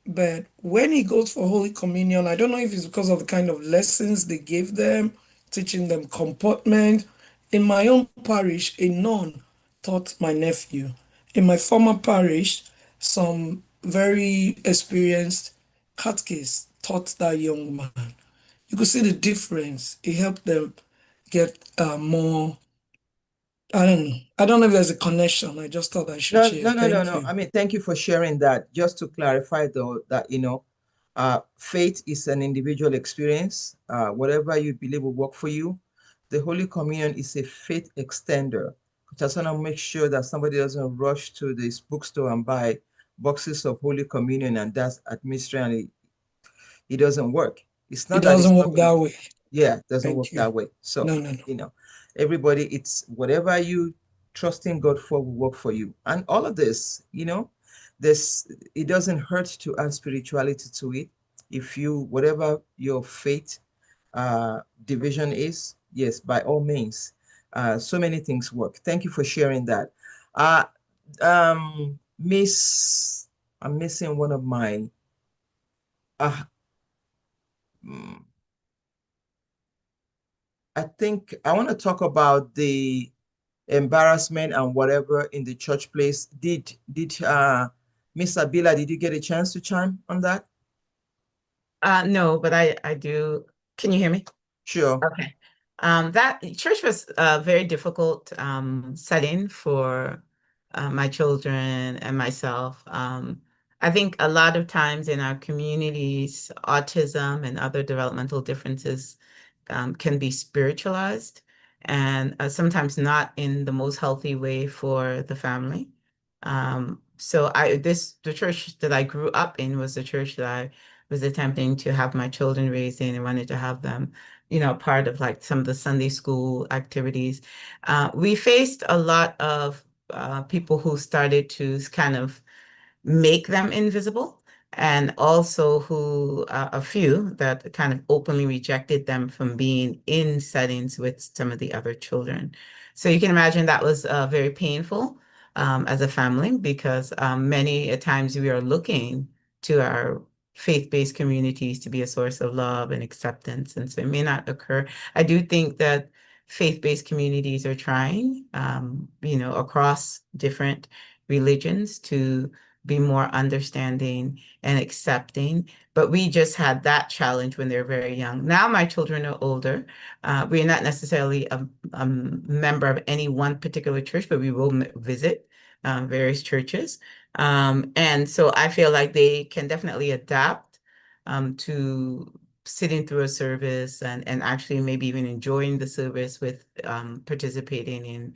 But when he goes for Holy Communion, I don't know if it's because of the kind of lessons they gave them, teaching them comportment. In my own parish, a nun taught my nephew. In my former parish, some very experienced catechists taught that young man. You could see the difference. It helped them get more. I don't know if there's a connection. I just thought I should share. Thank you. I mean, thank you for sharing that. Just to clarify, though, that faith is an individual experience. Whatever you believe will work for you. The Holy Communion is a faith extender. Just want to make sure that somebody doesn't rush to this bookstore and buy boxes of Holy Communion and that's administering, and it doesn't work. It's not It that it's doesn't not work gonna that work. way. Yeah, it doesn't Thank work you. that way. So, No. Everybody, it's whatever you trusting God for will work for you. And all of this, it doesn't hurt to add spirituality to it. If whatever your faith division is, yes, by all means. So many things work. Thank you for sharing that. Miss, I'm missing one of my, uh, mm, I think I want to talk about the embarrassment and whatever in the church place. Did Miss Abila, did you get a chance to chime on that? No, but I do. Can you hear me? Sure. Okay. That church was a very difficult setting for my children and myself. I think a lot of times in our communities, autism and other developmental differences can be spiritualized and sometimes not in the most healthy way for the family. So the church that I grew up in was the church that I was attempting to have my children raised in and wanted to have them, part of like some of the Sunday school activities. We faced a lot of people who started to kind of make them invisible, and also a few that kind of openly rejected them from being in settings with some of the other children. So you can imagine that was very painful as a family, because many a times we are looking to our faith-based communities to be a source of love and acceptance, and so it may not occur. I do think that faith-based communities are trying, across different religions to be more understanding and accepting. But we just had that challenge when they're very young. Now my children are older. We're not necessarily a member of any one particular church, but we will visit various churches. And so I feel like they can definitely adapt to sitting through a service and actually maybe even enjoying the service with participating in,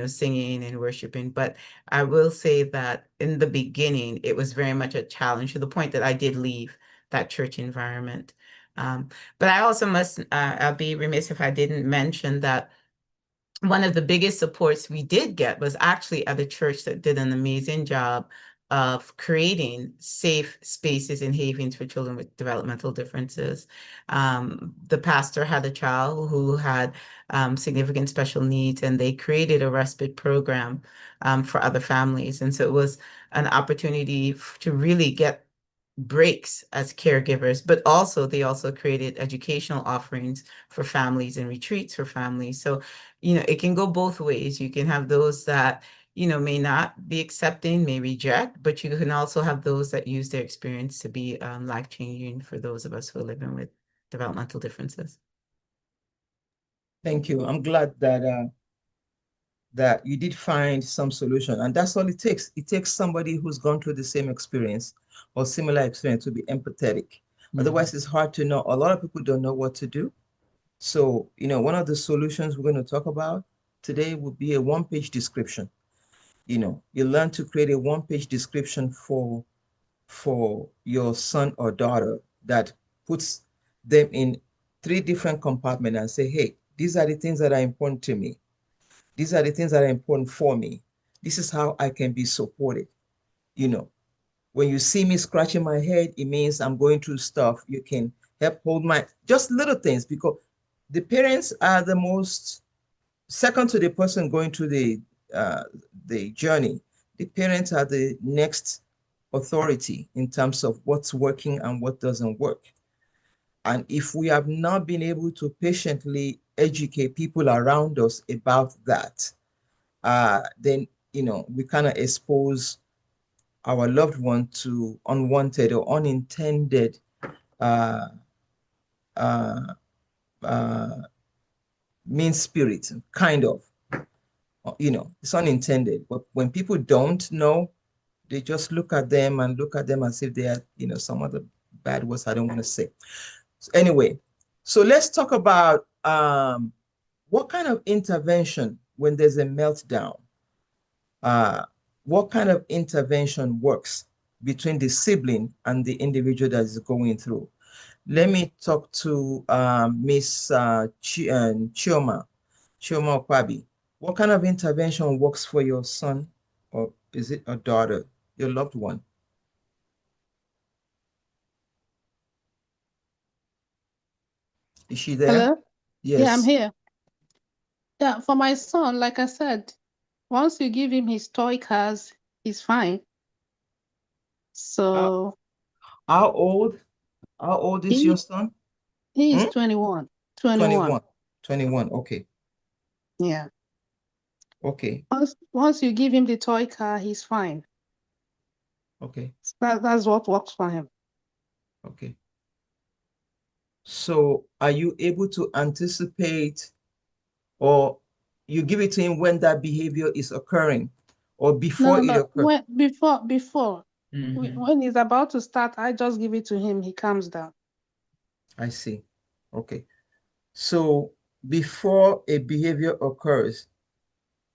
singing and worshiping. But I will say that in the beginning, it was very much a challenge, to the point that I did leave that church environment. But I also I'll be remiss if I didn't mention that one of the biggest supports we did get was actually at a church that did an amazing job of creating safe spaces and havens for children with developmental differences. The pastor had a child who had significant special needs, and they created a respite program for other families. And so it was an opportunity to really get breaks as caregivers, but also they also created educational offerings for families and retreats for families. So, it can go both ways. You can have those that, may not be accepting, may reject, but you can also have those that use their experience to be life-changing for those of us who are living with developmental differences. Thank you. I'm glad that you did find some solution, and that's all it takes. It takes somebody who's gone through the same experience or similar experience to be empathetic. Otherwise, it's hard to know. A lot of people don't know what to do. So, one of the solutions we're going to talk about today would be a one-page description. You learn to create a one-page description for your son or daughter that puts them in 3 different compartments and say, hey, these are the things that are important to me. These are the things that are important for me. This is how I can be supported. When you see me scratching my head, it means I'm going through stuff. You can help hold just little things, because the parents are the most, second to the person going through the journey. The parents are the next authority in terms of what's working and what doesn't work. And if we have not been able to patiently educate people around us about that, then, we kind of expose our loved one to unwanted or unintended mean spirit, kind of. It's unintended. But when people don't know, they just look at them as if they are, some other bad words I don't want to say. So anyway, so let's talk about what kind of intervention when there's a meltdown. What kind of intervention works between the sibling and the individual that is going through? Let me talk to Miss Chioma Ukpabi. What kind of intervention works for your son, or is it a daughter, your loved one? Is she there? Hello? Yes. Yeah, I'm here. Yeah, for my son, like I said, once you give him his toy cars, he's fine. So How old is your son? he is 21. 21. 21. Okay. Yeah. Okay. Once you give him the toy car, he's fine. Okay. That's what works for him. Okay. So are you able to anticipate, or you give it to him when that behavior is occurring or before it No. occurs? Before. When he's about to start, I just give it to him. He calms down. I see. Okay. So before a behavior occurs,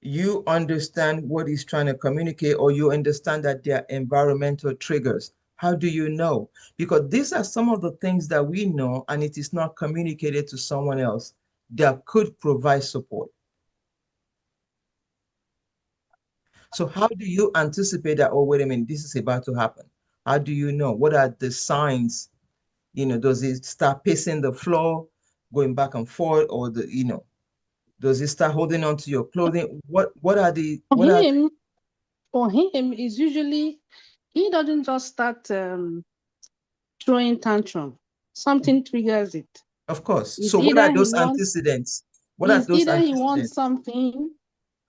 you understand what he's trying to communicate, or you understand that there are environmental triggers. How do you know? Because these are some of the things that we know, and it is not communicated to someone else that could provide support. So how do you anticipate that, oh, wait a minute, this is about to happen? How do you know? What are the signs? Does it start pacing the floor, going back and forth, or does it start holding on to your clothing? What are the For him, is usually he doesn't just start throwing tantrum. Something triggers it. Of course. It's So what are either those antecedents? What are it's those either he wants antecedents? something.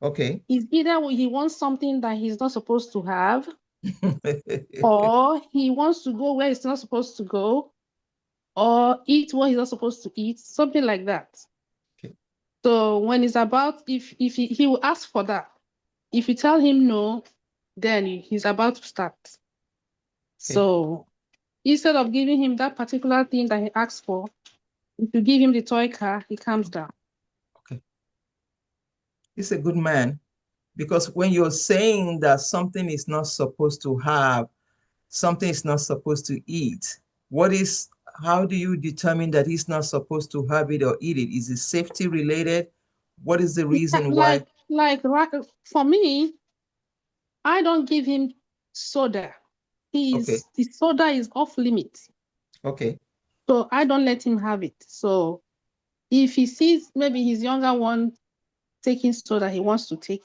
Okay. It's either he wants something that he's not supposed to have, or he wants to go where he's not supposed to go, or eat what he's not supposed to eat, something like that. Okay. So when it's about, if he will ask for that. If you tell him no, then he's about to start. Okay. So instead of giving him that particular thing that he asked for, if you give him the toy car, he calms down. Okay. He's a good man, because when you're saying that something is not supposed to have, something is not supposed to eat, how do you determine that he's not supposed to have it or eat it? Is it safety related? What is the reason why? Like for me, I don't give him soda. The soda is off limit. Okay. So I don't let him have it. So if he sees maybe his younger one taking soda, he wants to take.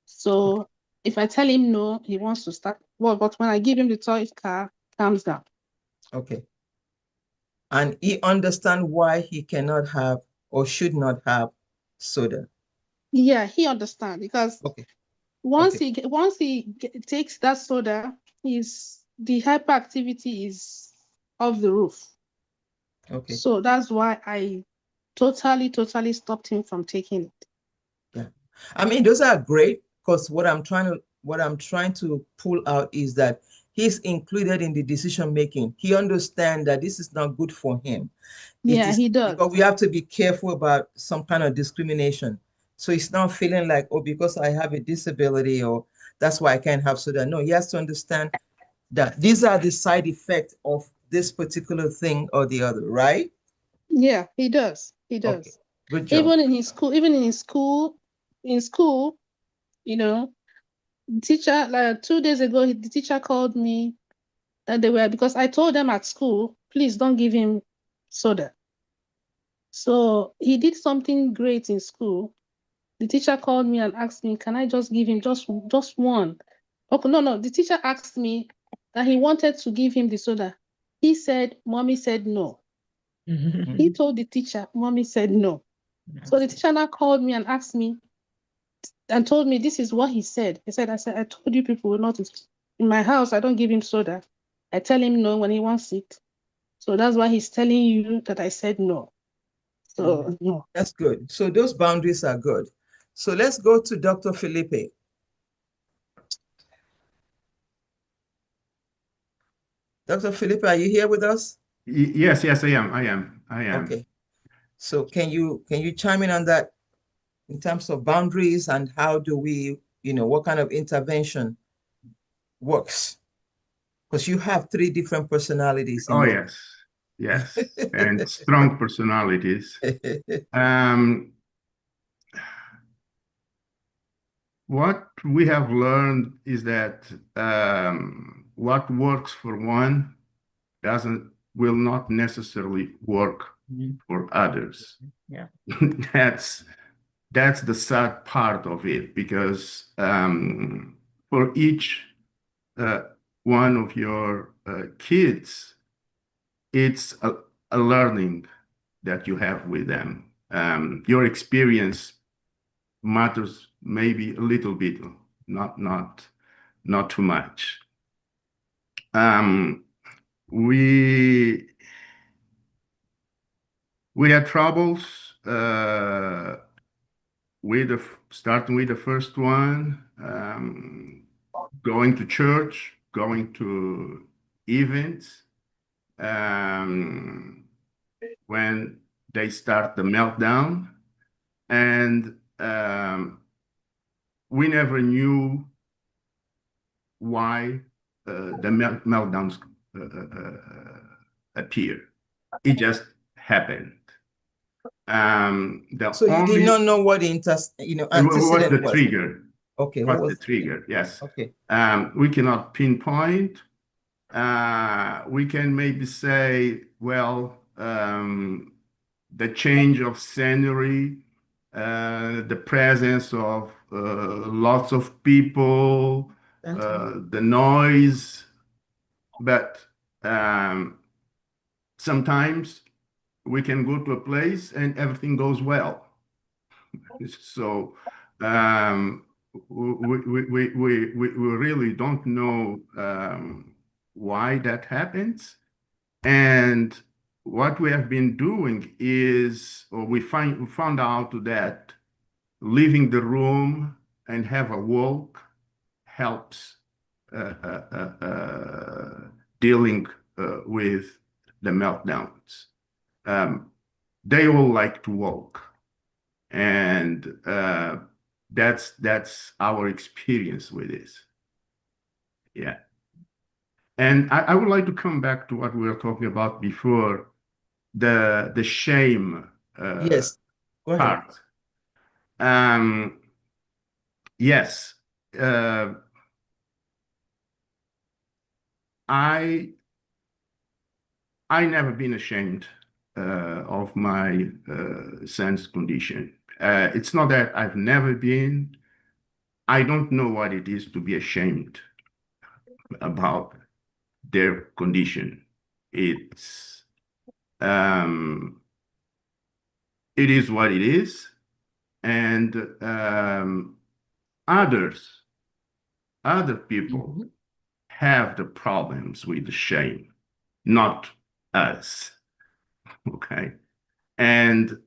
So if I tell him no, he wants to start. Well, but when I give him the toy car, calms down. Okay. And he understands why he cannot have or should not have soda. Yeah, he understands, because once he takes that soda, the hyperactivity is off the roof. Okay. So that's why I totally stopped him from taking it. Yeah. I mean, those are great, because what I'm trying to pull out is that he's included in the decision making. He understands that this is not good for him. Yeah, he does. Because we have to be careful about some kind of discrimination. So he's not feeling like, oh, because I have a disability, or that's why I can't have soda. No, he has to understand that these are the side effects of this particular thing or the other, right? Yeah, he does. He does. Okay. Good job. Even in school, the teacher, like 2 days ago, the teacher called me that because I told them at school, please don't give him soda. So he did something great in school. The teacher called me and asked me, can I just give him just one? Okay, no. The teacher asked me that he wanted to give him the soda. He said, mommy said no. He told the teacher, mommy said no. So the teacher now called me and asked me and told me this is what he said. I said, I told you people will not. In my house, I don't give him soda. I tell him no when he wants it. So that's why he's telling you that I said no. So no. That's good. So those boundaries are good. So let's go to Dr. Fillipe. Dr. Fillipe, are you here with us? Yes, I am. Okay. So can you chime in on that in terms of boundaries, and how do we, what kind of intervention works? Because you have 3 different personalities. Oh, yes. And strong personalities. What we have learned is that what works for one will not necessarily work for others. Yeah. That's the sad part of it, because for each one of your kids, it's a learning that you have with them. Your experience matters maybe a little bit, not too much. We had troubles starting with the first one, going to church, going to events. When they start the meltdown, and we never knew why the meltdowns appear. It just happened. So you did not know what the antecedent was the trigger. Okay, what was the trigger? Yes. Okay. We cannot pinpoint. We can maybe say, well, the change of scenery, the presence of lots of people, the noise, but sometimes we can go to a place and everything goes well. So we really don't know why that happens. And what we have been doing is, or we found out that leaving the room and have a walk helps dealing with the meltdowns. They all like to walk, and that's our experience with this. Yeah. And I would like to come back to what we were talking about before, the shame yes. Go ahead. part. Yes. I never been ashamed of my son's condition. It's not that I've never been. I don't know what it is to be ashamed about their condition. It is what it is, and other people have the problems with the shame, not us. Okay, and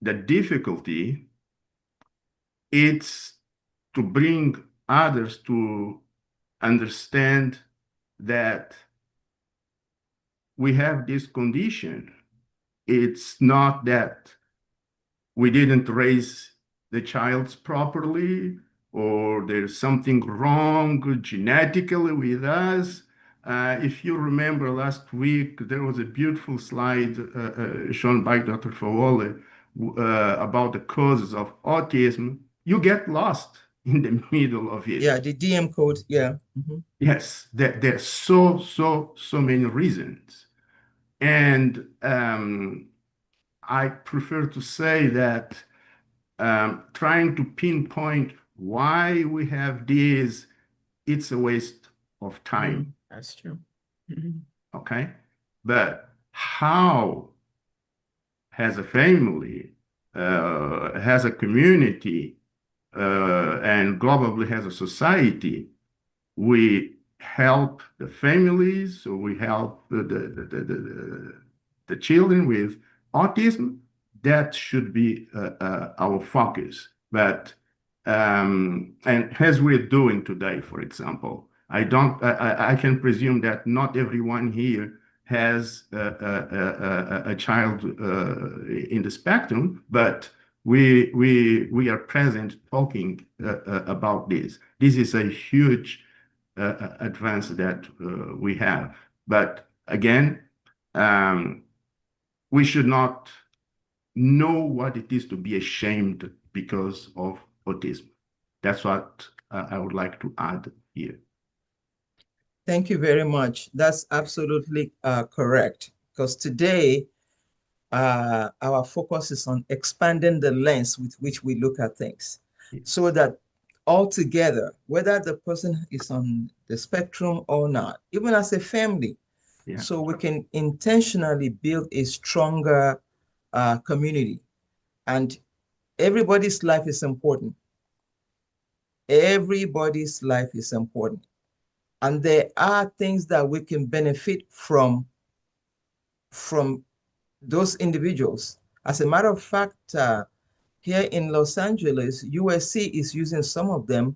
the difficulty it's to bring others to understand that we have this condition. It's not that we didn't raise the child properly, or there's something wrong genetically with us. If you remember last week, there was a beautiful slide shown by Dr. Fawole about the causes of autism. You get lost in the middle of it. Yeah, the DM code. Yeah. Yes, there's so many reasons. And I prefer to say that trying to pinpoint why we have this, it's a waste of time. That's true. Okay? But how, as a family, as a community, and globally as a society, we help the families, or we help the children with autism, that should be our focus. But and as we're doing today, for example, I can presume that not everyone here has a child in the spectrum, but we are present talking about this. This is a huge advance that we have. But again, we should not know what it is to be ashamed because of autism. That's what I would like to add here. Thank you very much. That's absolutely correct. Because today, our focus is on expanding the lens with which we look at things, so that altogether, whether the person is on the spectrum or not, even as a family, Yeah. so we can intentionally build a stronger community. And everybody's life is important. Everybody's life is important. And there are things that we can benefit from those individuals. As a matter of fact, here in Los Angeles, USC is using some of them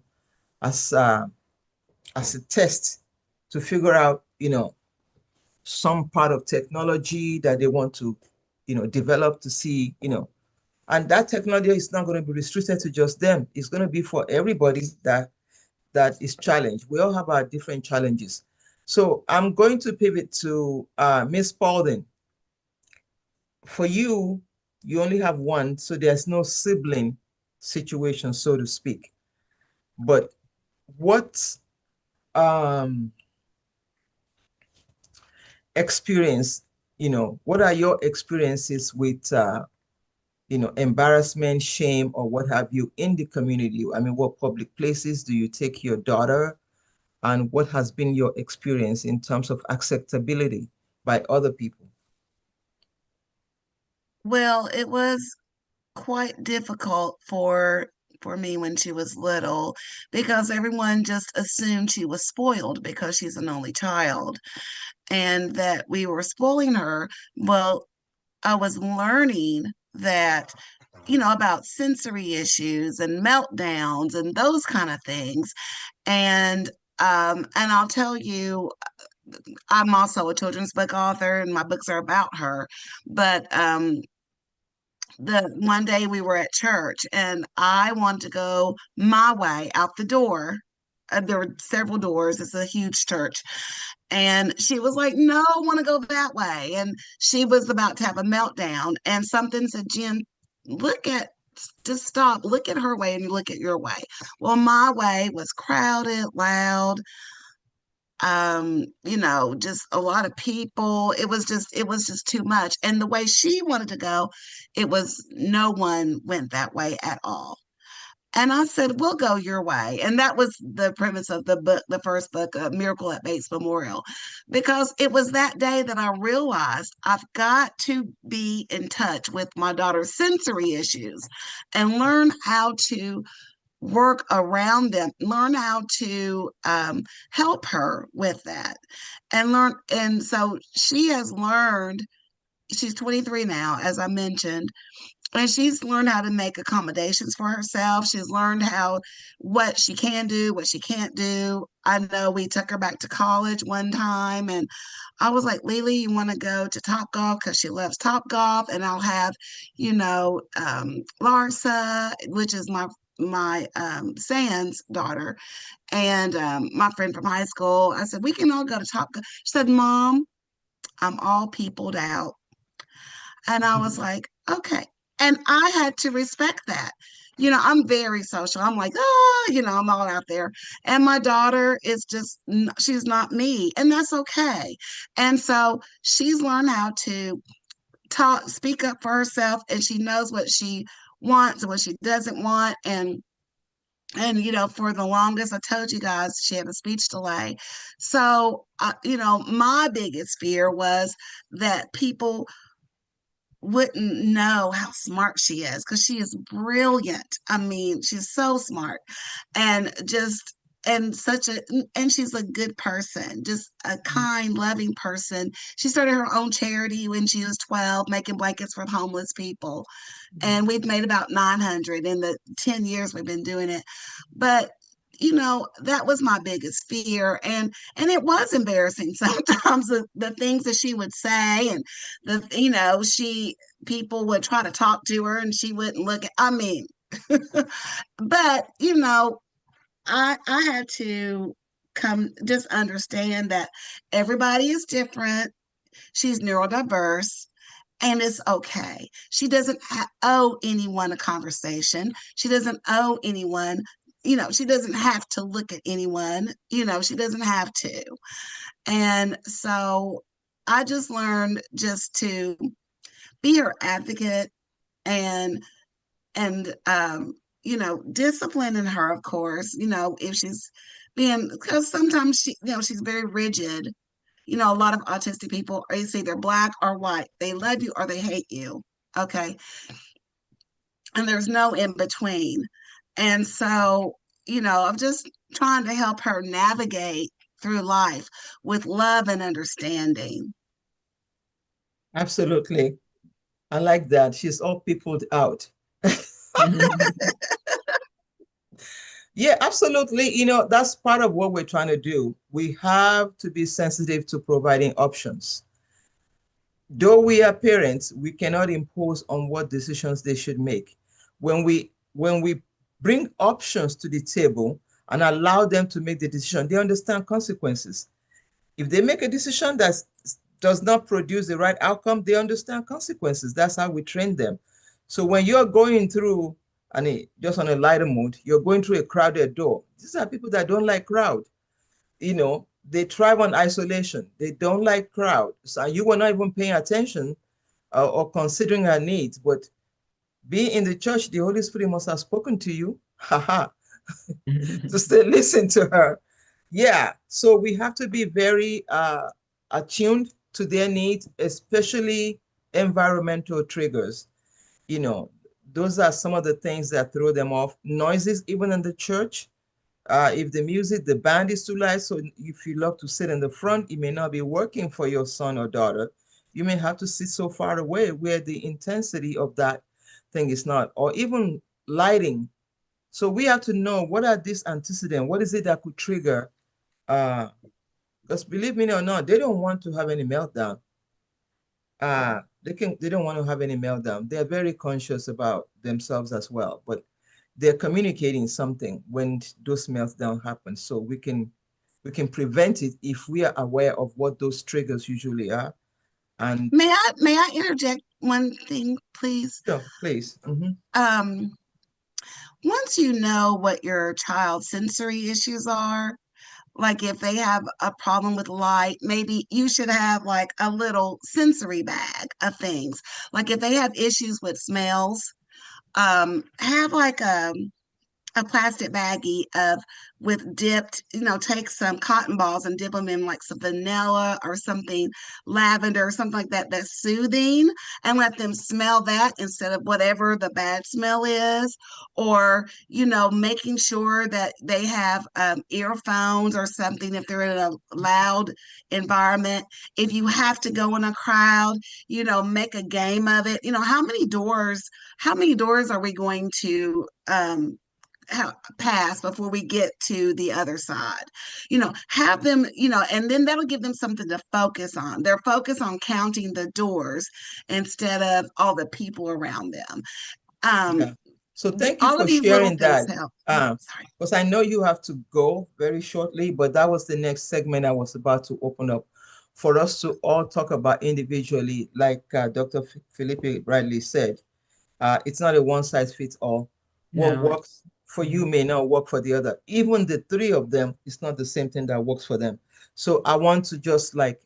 as a test to figure out, some part of technology that they want to, develop to see, and that technology is not going to be restricted to just them. It's going to be for everybody that is challenged. We all have our different challenges. So I'm going to pivot to Miss Spaulding. For you, you only have one, so there's no sibling situation, so to speak. But what experience, what are your experiences with embarrassment, shame, or what have you in the community? I mean, what public places do you take your daughter? And what has been your experience in terms of acceptability by other people? Well, it was quite difficult for me when she was little because everyone just assumed she was spoiled because she's an only child and that we were spoiling her. Well, I was learning that, about sensory issues and meltdowns and those kind of things. And I'll tell you, I'm also a children's book author and my books are about her. But the one day we were at church and I wanted to go my way out the door. There were several doors. It's a huge church. And she was like, no, I want to go that way. And she was about to have a meltdown. And something said, Jen, just stop, look at her way and look at your way. Well, my way was crowded, loud, just a lot of people. It was just too much. And the way she wanted to go, it was no one went that way at all. And I said, we'll go your way. And that was the premise of the book, the first book, Miracle at Bates Memorial, because it was that day that I realized I've got to be in touch with my daughter's sensory issues and learn how to work around them, learn how to help her with that and learn. And so she has learned, she's 23 now, as I mentioned, and she's learned how to make accommodations for herself. She's learned what she can do, what she can't do. I know we took her back to college one time and I was like, Lily, you want to go to Top Golf because she loves Top Golf, and I'll have, Larsa, which is my Sands daughter, and my friend from high school. I said, we can all go to Top Golf. She said, Mom, I'm all peopled out. And I was like, okay. And I had to respect that. I'm very social. I'm like, I'm all out there. And my daughter is she's not me. And that's okay. And so she's learned how to speak up for herself, and she knows what she wants and what she doesn't want. And for the longest, I told you guys, she had a speech delay. So my biggest fear was that people wouldn't know how smart she is, because she is brilliant. I mean, she's so smart and and she's a good person, just a kind, loving person. She started her own charity when she was 12, making blankets for homeless people. And we've made about 900 in the 10 years we've been doing it. But that was my biggest fear, and it was embarrassing sometimes, the things that she would say, and people would try to talk to her and she wouldn't look at, I mean, but I had to just understand that everybody is different. She's neurodiverse. And it's okay. She doesn't owe anyone a conversation. She doesn't owe anyone, she doesn't have to look at anyone, she doesn't have to. And so I just learned just to be her advocate and disciplining her, of course, if she's because sometimes she's very rigid. You know, a lot of autistic people, it's either black or white. They love you or they hate you. Okay. And there's no in between. And so, you know, I'm just trying to help her navigate through life with love and understanding. Absolutely. I like that. She's all peopled out. Yeah, absolutely. You know, that's part of what we're trying to do. We have to be sensitive to providing options. Though we are parents, we cannot impose on what decisions they should make. When we bring options to the table and allow them to make the decision, they understand consequences. If they make a decision that does not produce the right outcome, they understand consequences. That's how we train them. So when you're going through, and just on a lighter mood, you're going through a crowded door. These are people that don't like crowd. You know, they thrive on isolation. They don't like crowd. So you were not even paying attention or considering her needs. But being in the church, the Holy Spirit must have spoken to you. Haha. To say, listen to her. Yeah. So we have to be very attuned to their needs, especially environmental triggers. You know, those are some of the things that throw them off. Noises, even in the church. If the band is too loud, so if you love to sit in the front, it may not be working for your son or daughter. You may have to sit so far away where the intensity of that thing is not, or even lighting. So we have to know what are these antecedents, what is it that could trigger, because believe me or not, they don't want to have any meltdown. They don't want to have any meltdown. They're very conscious about themselves as well, but they're communicating something when those meltdown happen. So we can prevent it if we are aware of what those triggers usually are. And May I interject one thing, please? sure, please. Once you know what your child's sensory issues are, like if they have a problem with light, maybe you should have like a little sensory bag of things. Like if they have issues with smells, have like a plastic baggie of with dipped, you know, take some cotton balls and dip them in like some vanilla or something, lavender or something like that, that's soothing, and let them smell that instead of whatever the bad smell is. Or, you know, making sure that they have earphones or something if they're in a loud environment. If you have to go in a crowd, you know, make a game of it. You know, how many doors are we going to pass before we get to the other side? You know, have them, you know, and then that'll give them something to focus on. They're focused on counting the doors instead of all the people around them. Yeah. So thank you All for of these little sharing things that. help. Sorry. Because I know you have to go very shortly, but that was the next segment I was about to open up for us to all talk about individually, like Dr. Fillipe rightly said. It's not a one size fits all. What No. works for you may not work for the other. Even the three of them, it's not the same thing that works for them. So I want to just like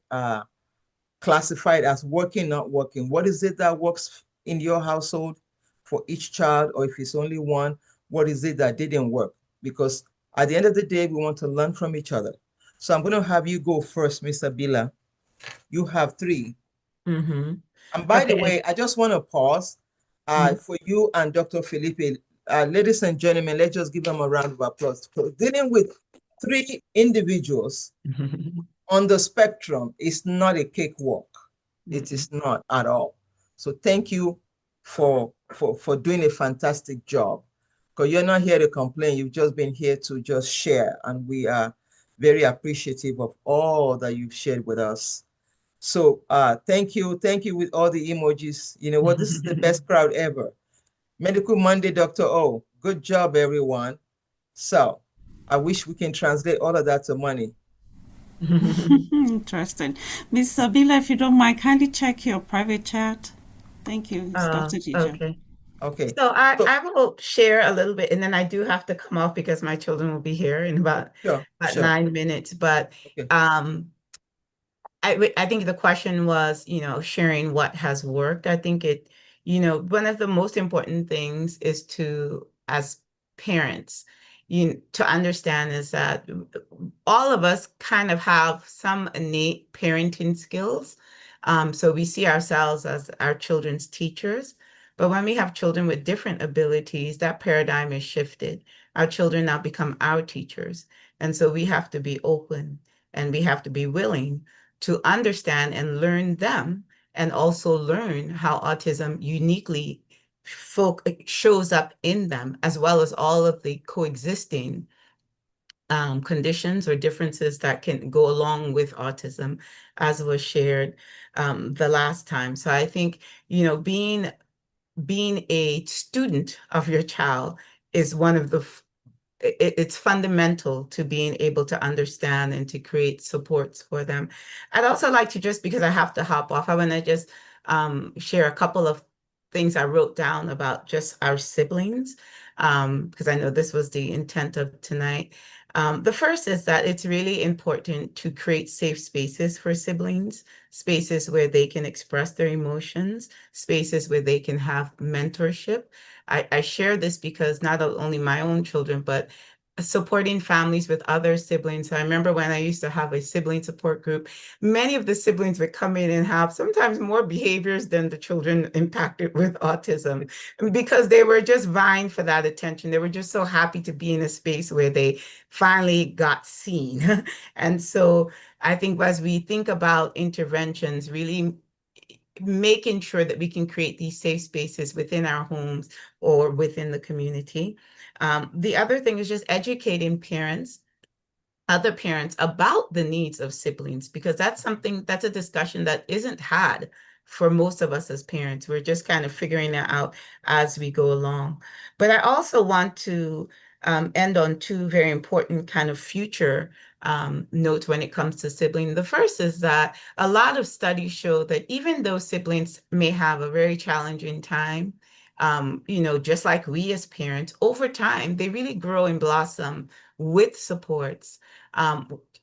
classify it as working, not working. What is it that works in your household for each child, or if it's only one, what is it that didn't work? Because at the end of the day, we want to learn from each other. So I'm going to have you go first, Miss Abila. You have three. And by the way, I just want to pause for you and Dr. Fillipe. Ladies and gentlemen, let's just give them a round of applause. For dealing with three individuals on the spectrum is not a cakewalk. It is not at all. So thank you for doing a fantastic job. Because you're not here to complain, you've just been here to just share. And we are very appreciative of all that you've shared with us. So thank you with all the emojis. You know what, this is the best crowd ever. Medical Monday, Dr. O. Good job, everyone. So I wish we can translate all of that to money. Interesting. Miss Abila, if you don't mind, kindly check your private chat. Thank you. It's Dr. Teacher. Okay. So I will share a little bit, and then I do have to come off because my children will be here in about 9 minutes. But I think the question was, you know, sharing what has worked. I think it, you know, one of the most important things is to, as parents, to understand is that all of us kind of have some innate parenting skills. So we see ourselves as our children's teachers. But when we have children with different abilities, that paradigm is shifted. Our children now become our teachers. And so we have to be open and we have to be willing to understand and learn them, and also learn how autism uniquely shows up in them, as well as all of the coexisting conditions or differences that can go along with autism, as was shared the last time. So I think, being a student of your child is one of the it's fundamental to being able to understand and to create supports for them. I'd also like to, just because I have to hop off, I want to just share a couple of things I wrote down about just our siblings, because I know this was the intent of tonight. The first is that it's really important to create safe spaces for siblings, spaces where they can express their emotions, spaces where they can have mentorship. I share this because not only my own children, but supporting families with other siblings. I remember when I used to have a sibling support group, many of the siblings would come in and have sometimes more behaviors than the children impacted with autism, because they were just vying for that attention. They were just so happy to be in a space where they finally got seen. And so I think as we think about interventions, really making sure that we can create these safe spaces within our homes or within the community. The other thing is just educating parents, other parents, about the needs of siblings, because that's a discussion that isn't had for most of us as parents. We're just kind of figuring it out as we go along. But I also want to end on two very important kind of future notes when it comes to siblings. The first is that a lot of studies show that even though siblings may have a very challenging time, just like we as parents, over time, they really grow and blossom with supports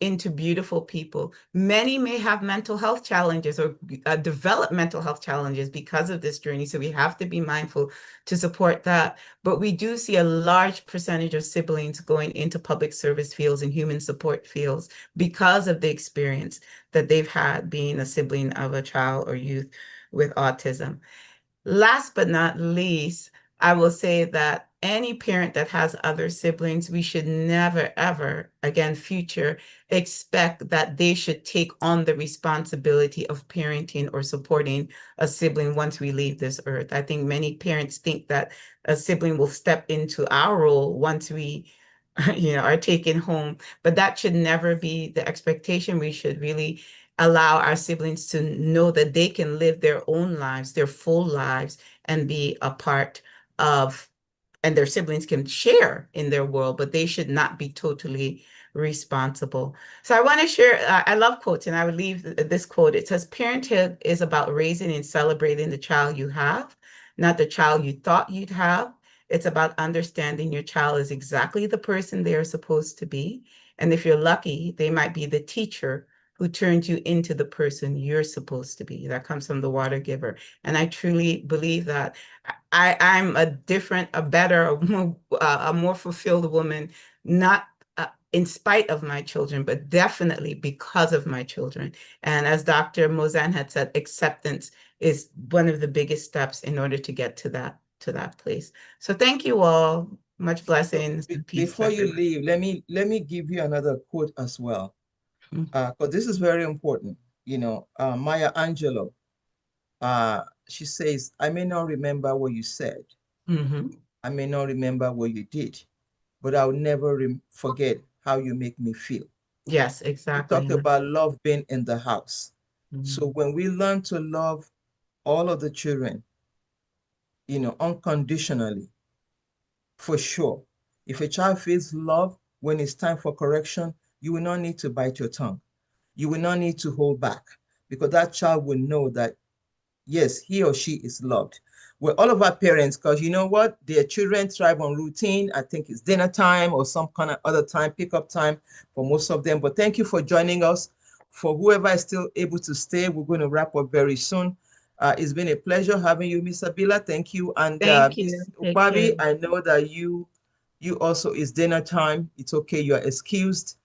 into beautiful people. Many may have mental health challenges or develop mental health challenges because of this journey. So we have to be mindful to support that. But we do see a large percentage of siblings going into public service fields and human support fields because of the experience that they've had being a sibling of a child or youth with autism. Last but not least, I will say that any parent that has other siblings, we should never, ever, again, expect that they should take on the responsibility of parenting or supporting a sibling once we leave this earth. I think many parents think that a sibling will step into our role once we are taken home, but that should never be the expectation. We should really allow our siblings to know that they can live their own lives, their full lives, and be a part of, and their siblings can share in their world, but they should not be totally responsible. So I want to share, I love quotes, and I would leave this quote. It says, "Parenthood is about raising and celebrating the child you have, not the child you thought you'd have. It's about understanding your child is exactly the person they are supposed to be. And if you're lucky, they might be the teacher who turned you into the person you're supposed to be." That comes from the Water Giver. And I truly believe that I'm a different, a better, a more fulfilled woman, not in spite of my children, but definitely because of my children. And as Dr. Mozan had said, acceptance is one of the biggest steps in order to get to that place. So thank you all. Much blessings and peace. Before you leave, let me give you another quote as well, because this is very important. Maya Angelou, she says, "I may not remember what you said. I may not remember what you did, but I'll never forget how you make me feel." Yes, exactly. We talk about love being in the house. So when we learn to love all of the children, unconditionally, for sure, if a child feels love when it's time for correction, you will not need to bite your tongue. You will not need to hold back, because that child will know that, yes, he or she is loved. Well, all of our parents, because you know what? Their children thrive on routine. I think it's dinner time or some kind of other time, pickup time for most of them. But thank you for joining us. For whoever is still able to stay, we're going to wrap up very soon. It's been a pleasure having you, Miss Abila. Thank you. And thank you. Ms. Ukpabi, I know that you You also, it's dinner time. It's okay. You are excused.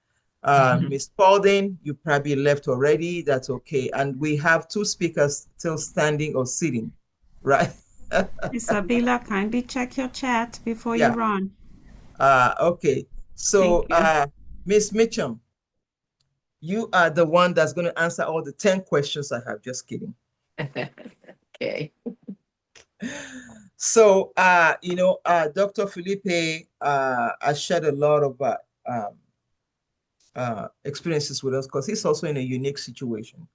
Miss Spaulding, you probably left already. That's okay. And we have two speakers still standing or sitting, right? Miss Abila, kindly check your chat before you Yeah. run. Okay. So, Thank you. Miss Mitchum, you are the one that's going to answer all the 10 questions I have. Just kidding. Okay. So, Dr. Fillipe has shared a lot of experiences with us because he's also in a unique situation.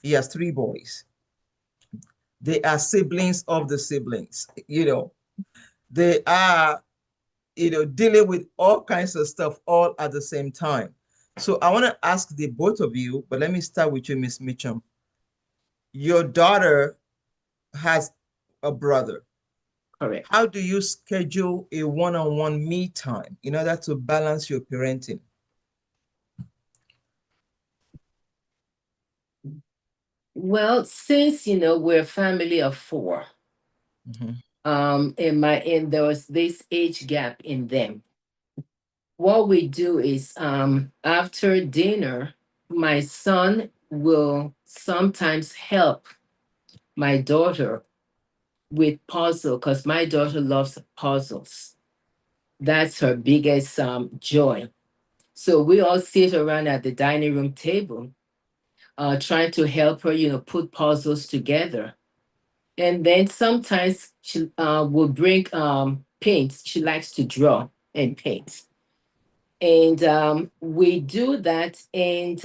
He has 3 boys. They are siblings of the siblings. They are, dealing with all kinds of stuff all at the same time. So I want to ask the both of you, but let me start with you, Miss Mitchum. Your daughter has a brother. Correct. How do you schedule a one-on-one me time in order to balance your parenting? Well, since we're a family of 4, and there was this age gap in them. What we do is after dinner, my son will sometimes help my daughter with puzzle because my daughter loves puzzles. That's her biggest joy. So we all sit around at the dining room table, trying to help her, put puzzles together. And then sometimes she will bring paints. She likes to draw and paint. And we do that. And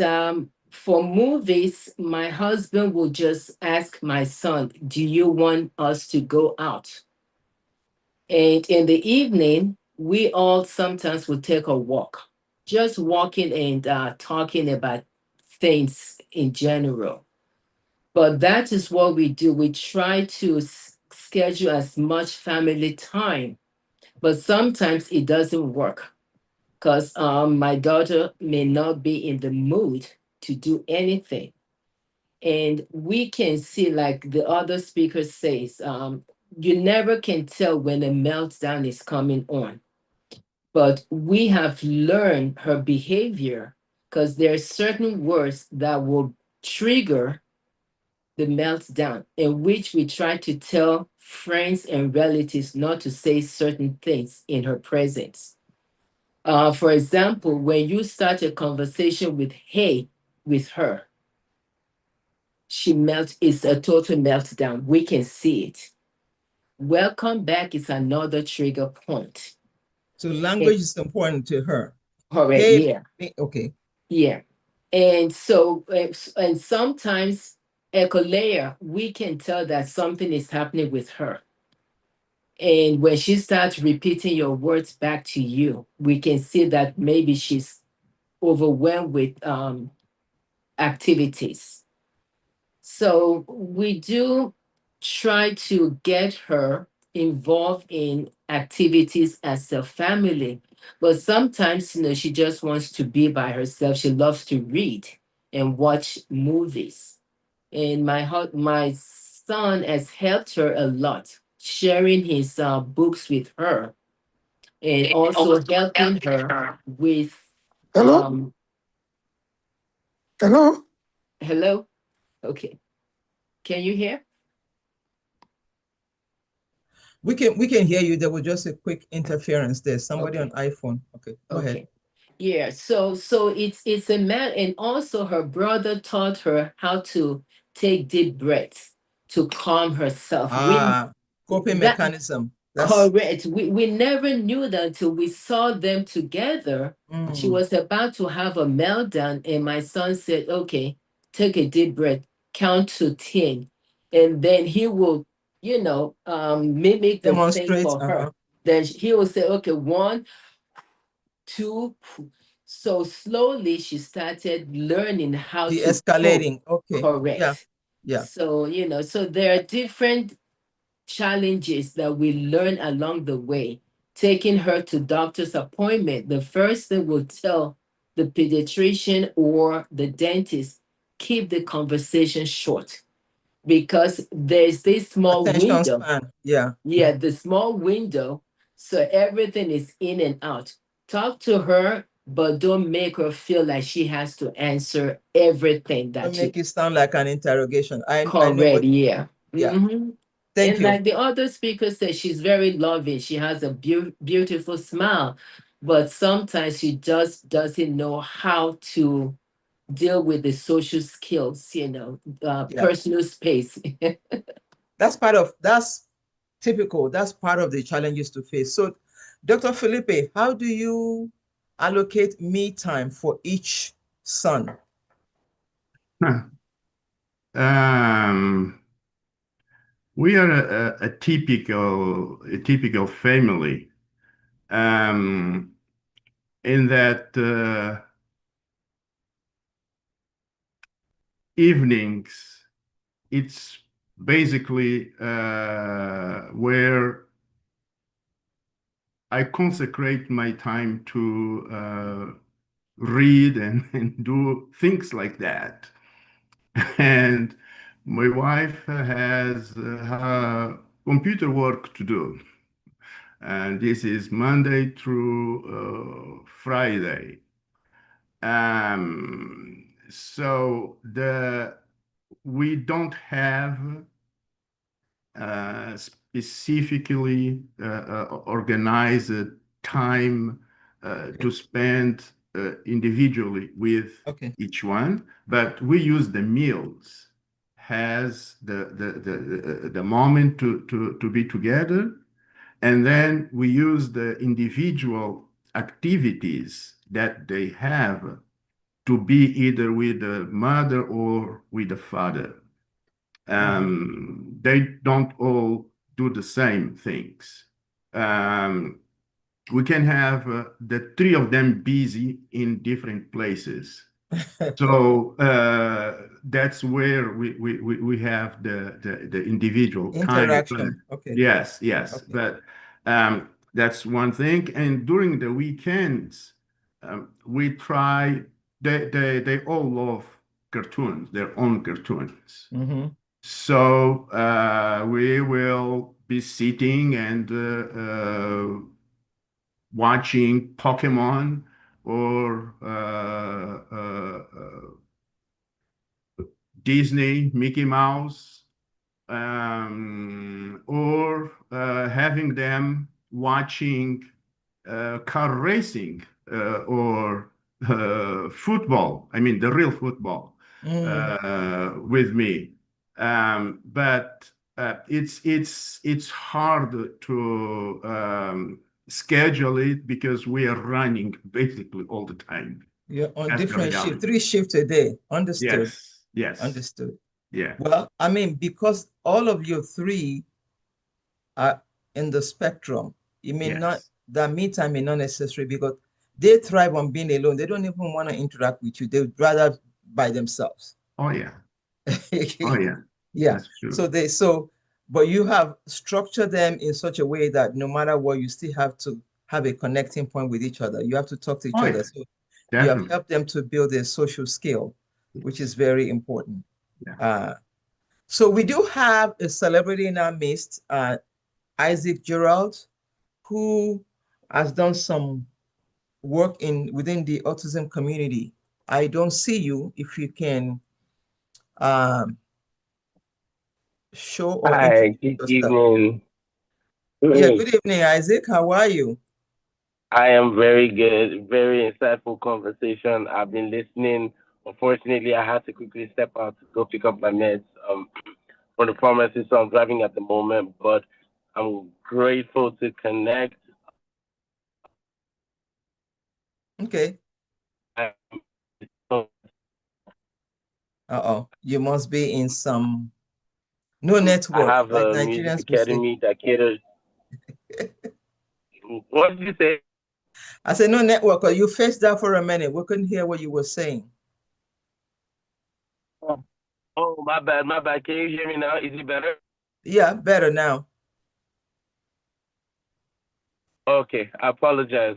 for movies, my husband will just ask my son, do you want us to go out? And in the evening, we all sometimes will take a walk, just walking and talking about things in general. But that is what we do. We try to schedule as much family time, but sometimes it doesn't work because my daughter may not be in the mood to do anything. And we can see, like the other speaker says, you never can tell when a meltdown is coming on. But we have learned her behavior because there are certain words that will trigger the meltdown, in which we try to tell friends and relatives not to say certain things in her presence. For example, when you start a conversation with hey with her, it's a total meltdown. We can see it. Welcome back is another trigger point. So language is important to her. Correct, Hey, yeah. Okay. Yeah. And so, and sometimes Ecolea, we can tell that something is happening with her. And when she starts repeating your words back to you, we can see that maybe she's overwhelmed with activities. So we do try to get her involved in activities as a family. But sometimes, she just wants to be by herself. She loves to read and watch movies. And my son has helped her a lot, sharing his books with her and also helping her with Hello? Hello? hello? Okay. Can you hear? We can hear you. There was just a quick interference there. Somebody on iPhone. Okay, go ahead. Okay. Yeah, so it's a man, and also her brother taught her how to take deep breaths to calm herself. Coping That mechanism. correct. We never knew that until we saw them together. She was about to have a meltdown, and my son said, "Okay, take a deep breath, count to 10," and then he will, mimic the thing Demonstrate. for her. Then he will say, "Okay, 1, 2." So slowly she started learning how to De-escalating. cope. Okay. Correct. Yeah. So, so there are different challenges that we learn along the way. Taking her to doctor's appointment, the first thing we'll tell the pediatrician or the dentist, keep the conversation short because there's this small Attention window. span. Yeah. Yeah, the small window So everything is in and out. Talk to her, but don't make her feel like she has to answer everything that Don't you. make it sound like an interrogation. I know Correct, what. yeah. Yeah. Mhm. Thank And you. like the other speaker said, she's very loving. She has a beautiful smile, but sometimes she just doesn't know how to deal with the social skills, Yeah. personal space. That's typical. That's part of the challenges to face. So, Dr. Fillipe, how do you allocate me time for each son? We are a typical family, in that evenings, it's basically where I consecrate my time to read and do things like that. And my wife has her computer work to do. And this is Monday through Friday. So we don't have specifically organized time to spend individually with Okay. each one, but we use the meals as the moment to be together, and then we use the individual activities that they have to be either with the mother or with the father. They don't all do the same things. We can have the three of them busy in different places. So that's where we have the individual time. Interaction. Okay. Yes. Okay. But that's one thing. And during the weekends, we try. They all love cartoons, their own cartoons. Mm-hmm. So we will be sitting and watching Pokemon or Disney, Mickey Mouse, or having them watching car racing or football. I mean, the real football with me. But it's hard to schedule it because we are running basically all the time. You're on That's the different shift, reality. 3 shifts a day. Understood. Yes. Understood. Yeah. Well, I mean, because all of you three are in the spectrum, you may not, that me time may not necessary because they thrive on being alone. They don't even want to interact with you. They'd rather by themselves. Oh yeah. Oh yeah. Yeah. That's true. But you have structured them in such a way that no matter what, you still have to have a connecting point with each other. You have to talk to each Oh, other. yeah. So you have Definitely. helped them to build a social skill, which is very important. Yeah. So we do have a celebrity in our midst, Isaac Gerald, who has done some work within the autism community. I don't see you. If you can show or Hi, introduce good yourself. evening. Yeah, good evening, Isaac. How are you? I am very good. Very insightful conversation. I've been listening. Unfortunately, I had to quickly step out to go pick up my meds from the pharmacy, so I'm driving at the moment. But I'm grateful to connect. Okay. Uh-oh. You must be in some no network, I have like a music Nigerians would say. academy that caters. What did you say? I said no network. You faced that for a minute. We couldn't hear what you were saying. Oh, my bad, my bad. Can you hear me now? Is it better? Yeah, better now. Okay, I apologize.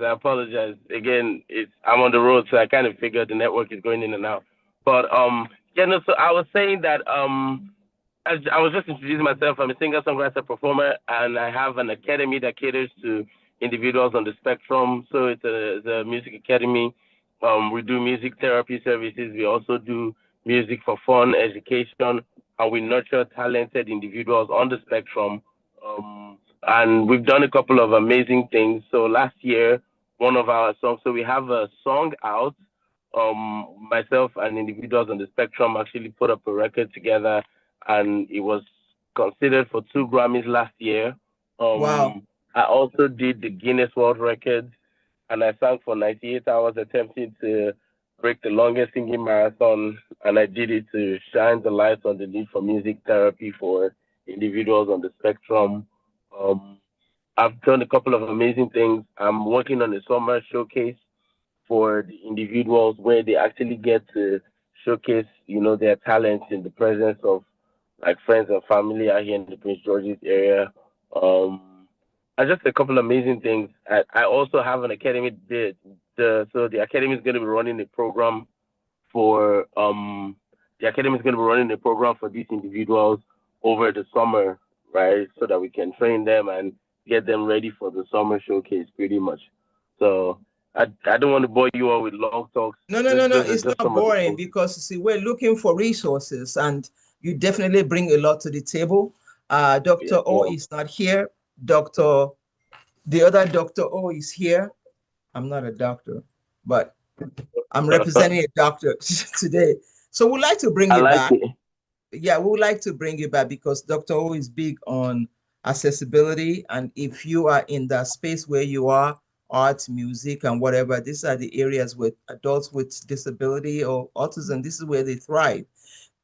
Again, I'm on the road, so I kind of figured the network is going in and out. But yeah, no. So I was saying that I was just introducing myself. I'm a singer, songwriter, performer, and I have an academy that caters to individuals on the spectrum. So it's a music academy. We do music therapy services. We also do music for fun, education, and we nurture talented individuals on the spectrum. And we've done a couple of amazing things. So last year, one of our songs, so we have a song out. Myself and individuals on the spectrum actually put up a record together, and it was considered for 2 Grammys last year. Wow. I also did the Guinness World Records, and I sang for 98 hours, attempting to break the longest singing marathon. And I did it to shine the light on the need for music therapy for individuals on the spectrum. Um, I've done a couple of amazing things. I'm working on a summer showcase for the individuals where they actually get to showcase, their talents in the presence of like friends and family out here in the Prince George's area. And just a couple of amazing things. I also have an academy. So the academy is going to be running a program for these individuals over the summer, right? So that we can train them and get them ready for the summer showcase, pretty much. So I don't want to bore you all with long talks. No. It's not boring because you see, we're looking for resources, and you definitely bring a lot to the table. Dr. O is not here. The other Dr. O is here. I'm not a doctor, but I'm representing a doctor today. So we'd like to bring it back. Yeah, we would like to bring it back because Dr. O is big on accessibility. And if you are in that space where you are, art, music, and whatever, these are the areas with adults with disability or autism. This is where they thrive.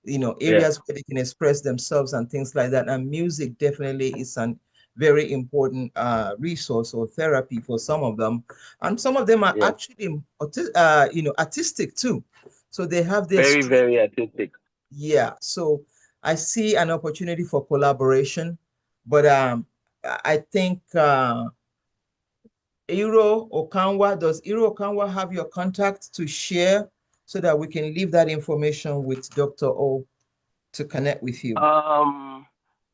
Areas where they can express themselves and things like that. And music definitely is an very important resource or therapy for some of them. And some of them are actually, artistic too. So they have this very, very artistic. Yeah. So I see an opportunity for collaboration, but I think Iro Okanwa, does Iro Okanwa have your contact to share so that we can leave that information with Dr. O to connect with you?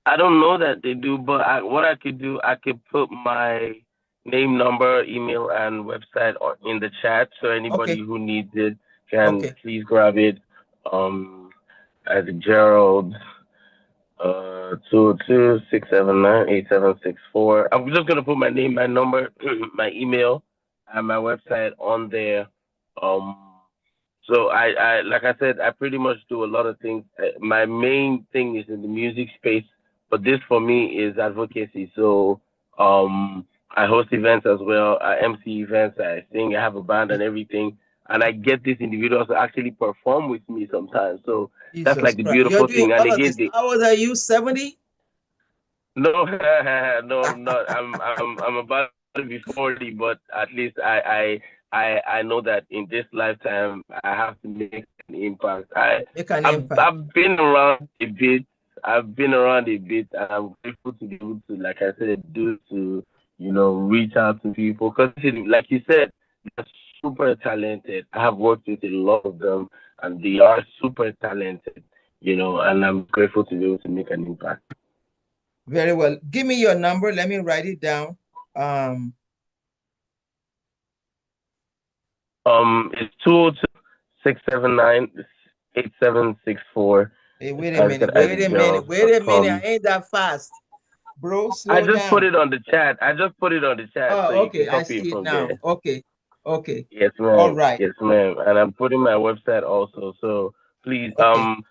I don't know that they do, but what I could do, I could put my name, number, email, and website in the chat, so anybody who needs it can please grab it. As Gerald, 226798764. I'm just gonna put my name, my number, my email, and my website on there. So I like I said, I pretty much do a lot of things. My main thing is in the music space, but this for me is advocacy. So I host events as well. I MC events. I sing. I have a band and everything. And I get these individuals to actually perform with me sometimes. So that's like the beautiful thing. And again, how old are you? 70? No, no, I'm not. I'm about to be 40, but at least I know that in this lifetime I have to make an impact. I've been around a bit. And I'm grateful to be able to, like I said, reach out to people because, like you said, they're super talented. I have worked with a lot of them, and they are super talented. And I'm grateful to be able to make an impact. Very well. Give me your number. Let me write it down. It's 202-679-8764. Hey, wait a minute. I ain't that fast. Bro, slow down. I just put it on the chat. Oh, so okay. I see it now. There. Okay. Yes, ma'am. All right. Yes, ma'am. And I'm putting my website also. So please, I'm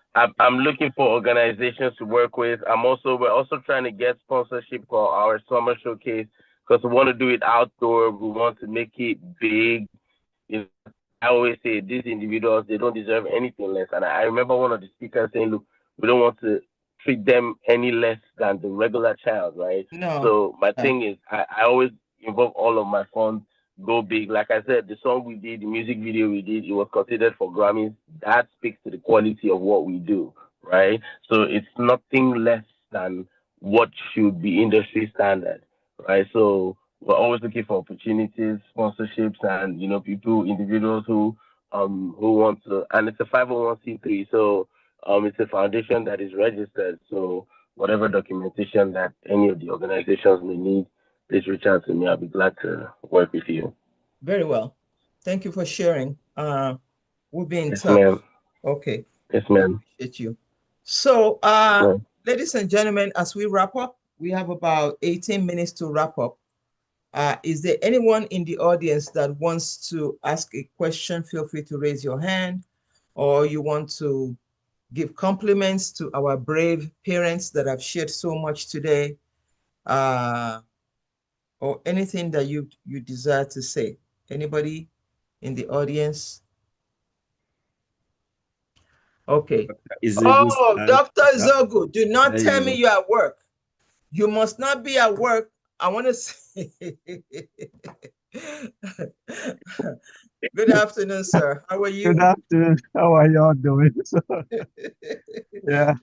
looking for organizations to work with. We're also trying to get sponsorship for our summer showcase because we want to do it outdoor. We want to make it big. I always say these individuals, they don't deserve anything less. And I remember one of the speakers saying, look, we don't want to treat them any less than the regular child, right? No. So my thing is, I always involve all of my funds, go big. Like I said, the song we did, the music video we did, it was considered for Grammys. That speaks to the quality of what we do, right? So it's nothing less than what should be industry standard, right? So we're always looking for opportunities, sponsorships, and individuals who want to. And it's a 501c3, so it's a foundation that is registered. So whatever documentation that any of the organizations may need, please reach out to me. I'll be glad to work with you. Very well. Thank you for sharing. We'll be in Yes, touch. ma'am. Okay. Yes, ma'am. Appreciate you. So, Yes, ladies and gentlemen, as we wrap up, we have about 18 minutes to wrap up. Is there anyone in the audience that wants to ask a question? Feel free to raise your hand, or you want to give compliments to our brave parents that have shared so much today, or anything that you desire to say. Anybody in the audience? Okay. Oh, Dr. Zogu, do not There tell you me go. you're at work. You must not be at work. I want to say good afternoon, sir. How are you? Good afternoon. How are y'all doing? Yeah,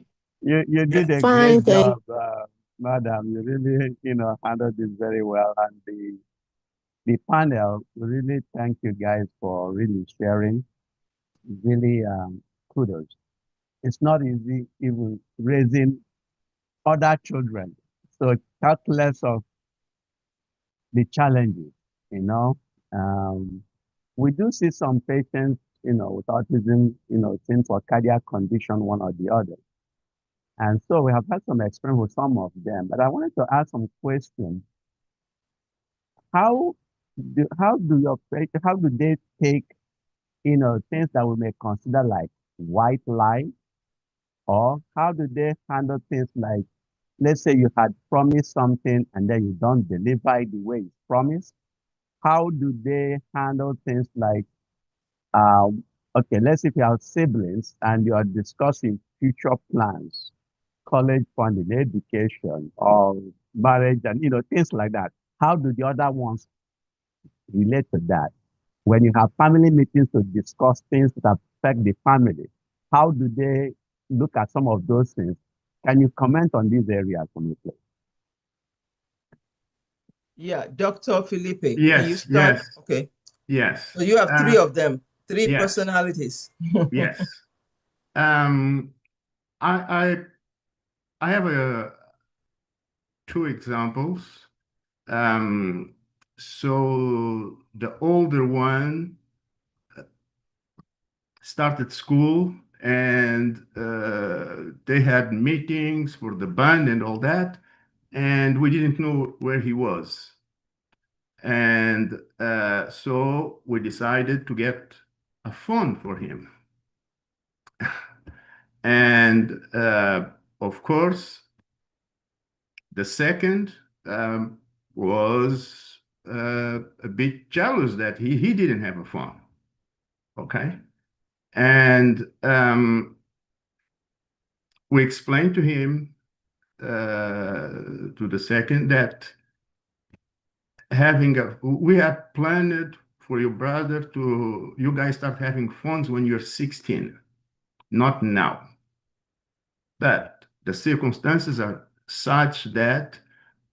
you did a Fine, great thank job, madam. You really, handled this very well. And the panel, we really thank you guys for really sharing. Really, kudos. It's not easy even raising other children. So talk less of the challenges, you know. We do see some patients, with autism, seem for cardiac condition, one or the other. And so we have had some experience with some of them, but I wanted to ask some questions. How how do they take, things that we may consider like white lie, or how do they handle things like, let's say you had promised something and then you don't deliver it the way it's promised? How do they handle things like, okay, let's say if you have siblings and you are discussing future plans, college funding, education, or marriage, and things like that. How do the other ones relate to that? When you have family meetings to discuss things that affect the family, how do they look at some of those things? Can you comment on these areas for me, please? Yeah, Dr. Fillipe, can you Yes, start? yes, Okay. yes. So you have three of them, three Yes, personalities. yes. I have two examples. So the older one started school, and they had meetings for the band and all that, and we didn't know where he was. And so we decided to get a phone for him. And of course, the second was a bit jealous that he didn't have a phone. Okay. And we explained to him, to the second, that we had planned for your brother you guys start having phones when you're 16, not now. But the circumstances are such that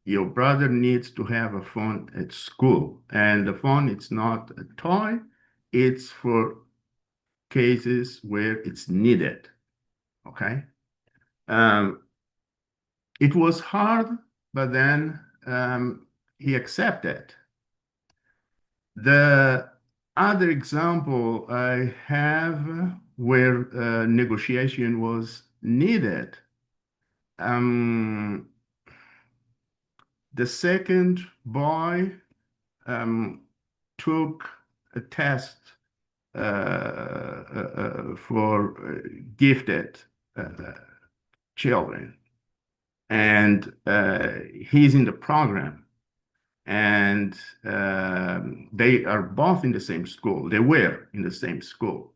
your brother needs to have a phone at school. And the phone, it's not a toy, it's for cases where it's needed. Okay. It was hard, but then he accepted. The other example I have where negotiation was needed, the second boy took a test for gifted children, and he's in the program. And they are both in the same school. They were in the same school.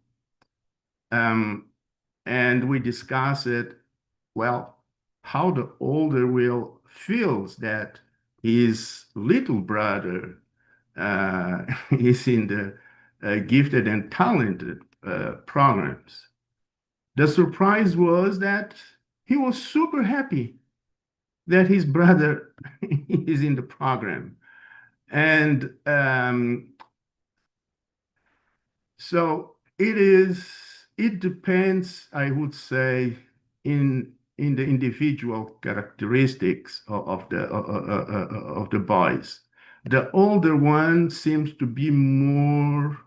And we discussed it, well, how the older Will feels that his little brother is in the gifted and talented programs. The surprise was that he was super happy that his brother is in the program. And so it depends, I would say, in in the individual characteristics of the boys. The older one seems to be more,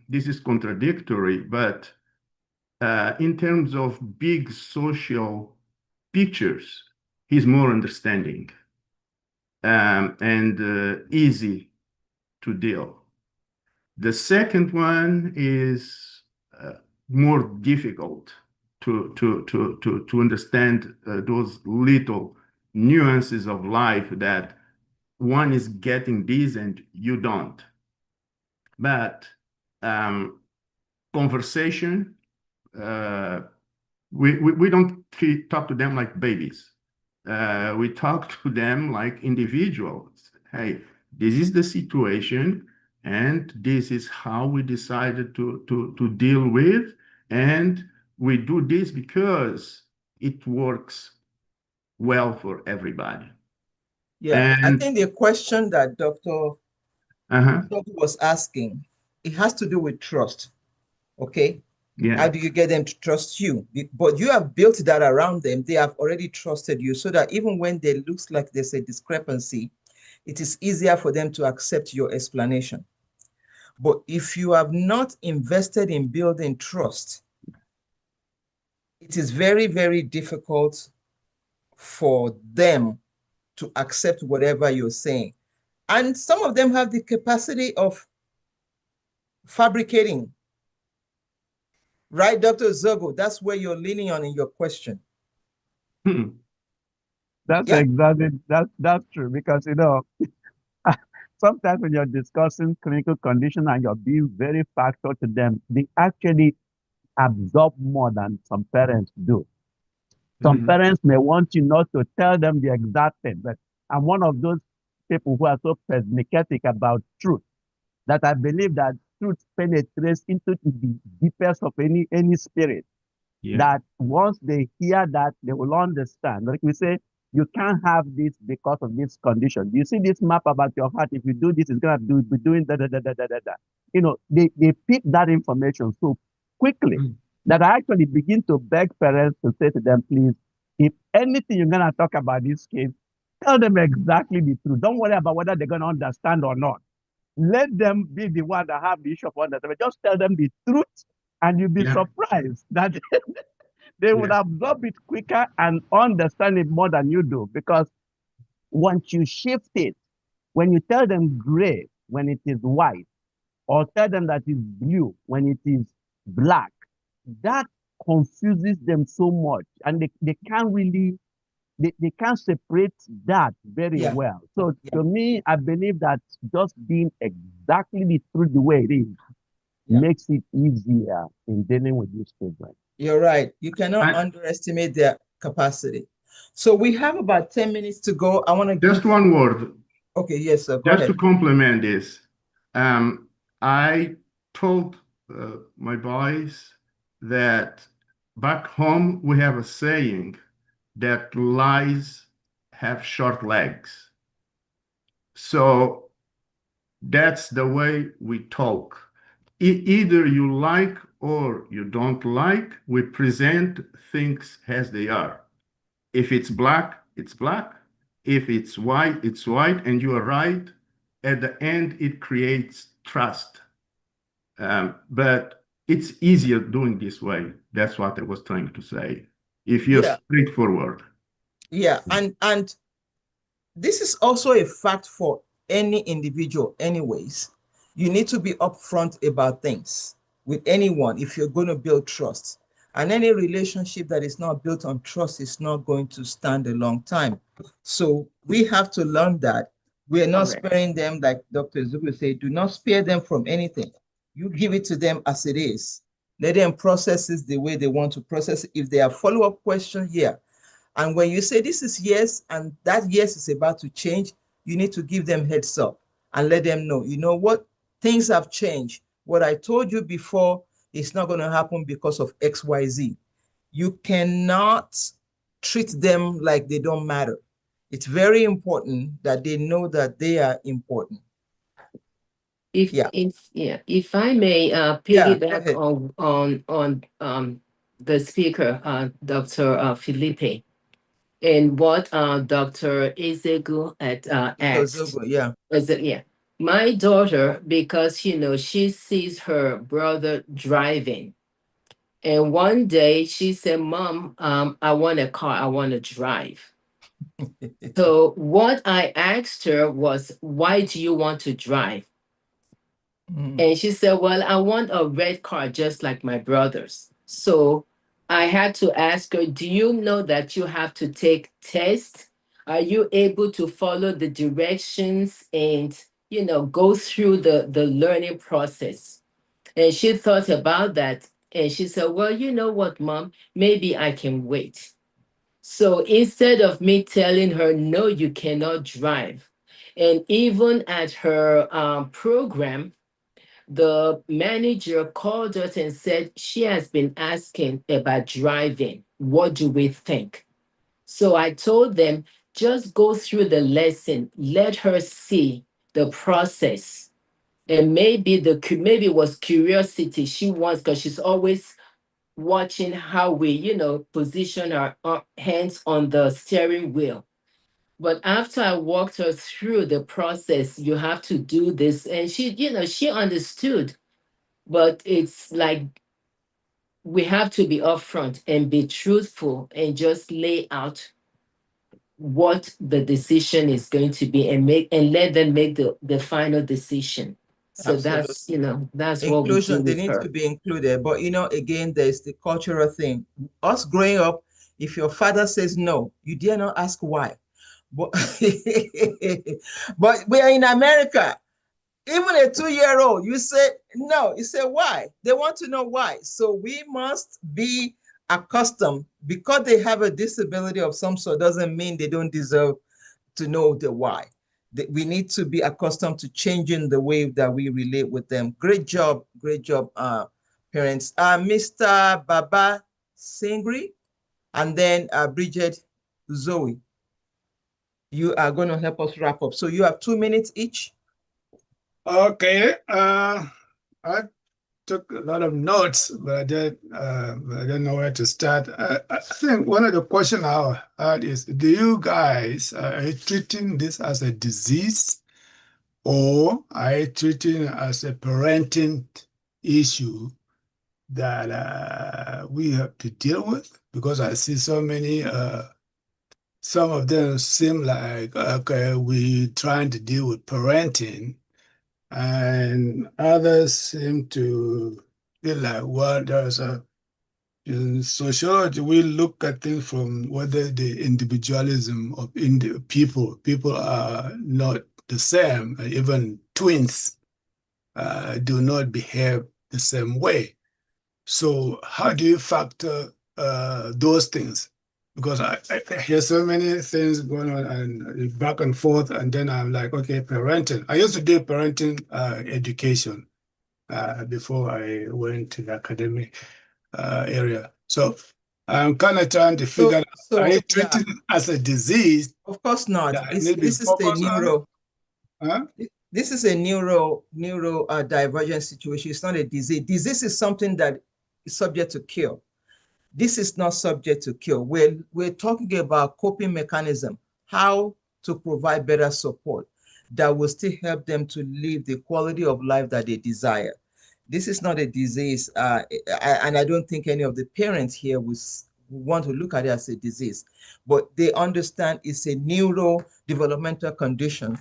this is contradictory, but in terms of big social pictures, he's more understanding and easy to deal. The second one is more difficult to understand those little nuances of life that one is getting this and you don't. But conversation, we don't talk to them like babies. We talk to them like individuals. Hey, this is the situation, and this is how we decided to deal with, and we do this because it works well for everybody. Yeah, I And think the question that Dr. was asking, it has to do with trust. Okay. yeah, How do you get them to trust you? But you have built that around them. They have already trusted you, so that even when there looks like there's a discrepancy, it is easier for them to accept your explanation. But if you have not invested in building trust, it is very, very difficult for them to accept whatever you're saying. And some of them have the capacity of fabricating. Right, Dr. Zogo? That's where you're leaning on in your question. That's exactly, that's true, because, sometimes when you're discussing clinical condition and you're being very factual to them, they actually absorb more than some parents do. Some parents may want you not to tell them the exact thing, but I'm one of those people who are so pernicatic about truth that I believe that truth penetrates into the deepest of any spirit. yeah, That once they hear that, they will understand. Like we say, you can't have this because of this condition. You see this map about your heart. If you do this, it's gonna be doing da da da da da da da. They pick that information so quickly that I actually begin to beg parents to say to them, please, if anything you're gonna talk about this case, tell them exactly the truth. Don't worry about whether they're gonna understand or not. Let them be the one that have the issue of understanding. Just tell them the truth, and you'll be surprised that they would absorb it quicker and understand it more than you do. Because once you shift it, when you tell them gray when it is white, or tell them that it's blue when it is black, that confuses them so much, and they can't really, they can't separate that very well. So to me, I believe that just being exactly the truth the way it is makes it easier in dealing with these children. You're right. You cannot underestimate their capacity. So we have about 10 minutes to go. I want to just one word. Okay, yes, sir. Go Just ahead. to complement this, I told my boys that back home we have a saying that lies have short legs. So that's the way we talk. Either you like or you don't like, we present things as they are. If it's black, it's black. If it's white, it's white, and you are right. At the end, it creates trust. But it's easier doing this way. That's what I was trying to say. If you're straightforward. Yeah, and this is also a fact for any individual anyways. You need to be upfront about things with anyone if you're going to build trust. And any relationship that is not built on trust is not going to stand a long time. So we have to learn that. We are not sparing them, like Dr. Zubu said, do not spare them from anything. You give it to them as it is. Let them process it the way they want to process it. If they have follow-up questions, and when you say this is yes, and that yes is about to change, you need to give them heads up and let them know, you know what, things have changed. What I told you before is not going to happen because of XYZ. You cannot treat them like they don't matter. It's very important that they know that they are important. If I may piggyback on the speaker, Dr. Fillipe, and what Dr. Ezegu had asked. Yeah. Is it, yeah. My daughter, because she sees her brother driving. And one day she said, Mom, I want a car, I want to drive. So what I asked her was, why do you want to drive? And she said, well, I want a red car just like my brothers. So I had to ask her, do you know that you have to take tests? Are you able to follow the directions and, go through the learning process? And she thought about that. And she said, well, you know what, Mom, maybe I can wait. So instead of me telling her, no, you cannot drive, and even at her program, the manager called us and said she has been asking about driving. What do we think? So I told them, just go through the lesson, let her see the process. And maybe it was curiosity she wants, because she's always watching how we, position our hands on the steering wheel. But after I walked her through the process, you have to do this. And she understood. But it's like we have to be upfront and be truthful and just lay out what the decision is going to be, and let them make the final decision. So Absolutely. that's what we do Inclusion, they with need her. to be included. But again, there's the cultural thing. Us growing up, if your father says no, you dare not ask why. But, but we are in America. Even a 2-year-old, you say no, you say why? They want to know why. So we must be accustomed. Because they have a disability of some sort doesn't mean they don't deserve to know the why. We need to be accustomed to changing the way that we relate with them. Great job, parents. Mr. Baba Singri, and then Bridget Zoe. You are going to help us wrap up. So you have 2 minutes each. Okay. I took a lot of notes, but I didn't know where to start. I think one of the questions I had is, do you guys, are you treating this as a disease, or are you treating it as a parenting issue that we have to deal with? Because I see so many, some of them seem like, okay, we trying to deal with parenting, and others seem to feel like, well, in sociology, we look at things from whether the individualism of people are not the same. Even twins do not behave the same way. So how do you factor those things? Because I hear so many things going on and back and forth, and then I'm like, okay, parenting. I used to do parenting education before I went to the academic area. So I'm kind of trying to figure out, are you treating it as a disease? Of course not. This is the neuro. Huh? This is a neuro divergent situation. It's not a disease. Disease is something that is subject to cure. This is not subject to cure. We're talking about coping mechanism, how to provide better support that will still help them to live the quality of life that they desire. This is not a disease, and I don't think any of the parents here would want to look at it as a disease, but they understand it's a neurodevelopmental condition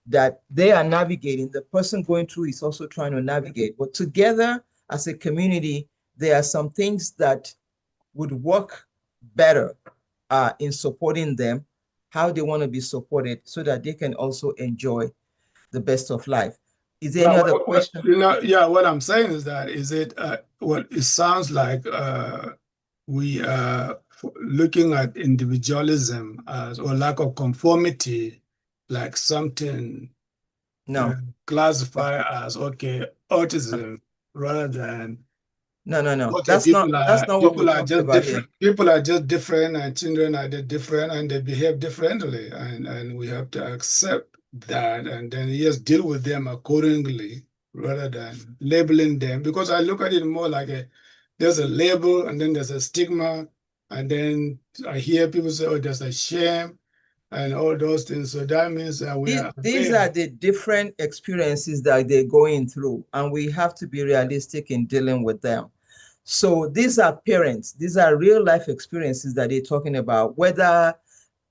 that they are navigating. The person going through is also trying to navigate, but together as a community, there are some things that would work better in supporting them, how they want to be supported so that they can also enjoy the best of life. Is there any other question? What I'm saying is that, is it what it sounds like we are looking at individualism as, or lack of conformity, like something classified as, okay, autism, rather than no. Okay, that's not what we're talking about here. People are just different, and children are different, and they behave differently, and we have to accept that, and then just deal with them accordingly, rather than labeling them. Because I look at it more like there's a label and then there's a stigma. And then I hear people say, oh, there's a shame and all those things. So that means that we are These aware. are the different experiences that they're going through, and we have to be realistic in dealing with them. So these are parents, these are real life experiences that they're talking about, whether